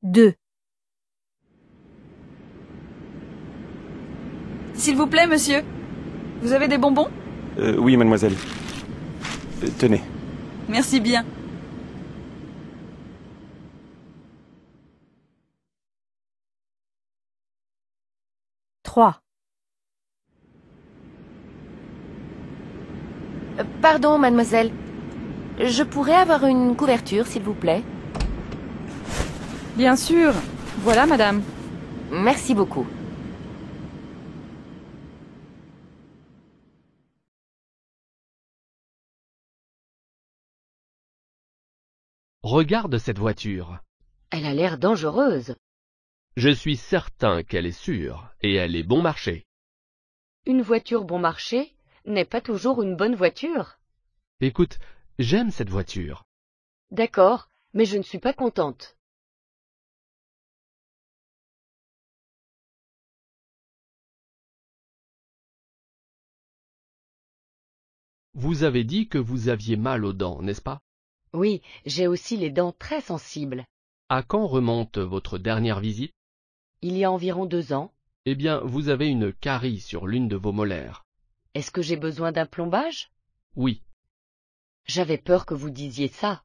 Deux. S'il vous plaît, monsieur. Vous avez des bonbons? Oui, mademoiselle. Tenez. Merci bien. Trois. Pardon, mademoiselle. Je pourrais avoir une couverture, s'il vous plaît? Bien sûr. Voilà, madame. Merci beaucoup. Regarde cette voiture. Elle a l'air dangereuse. Je suis certain qu'elle est sûre, et elle est bon marché. Une voiture bon marché n'est pas toujours une bonne voiture. Écoute, j'aime cette voiture. D'accord, mais je ne suis pas contente. Vous avez dit que vous aviez mal aux dents, n'est-ce pas? Oui, j'ai aussi les dents très sensibles. À quand remonte votre dernière visite? Il y a environ 2 ans. Eh bien, vous avez une carie sur l'une de vos molaires. Est-ce que j'ai besoin d'un plombage? Oui. J'avais peur que vous disiez ça.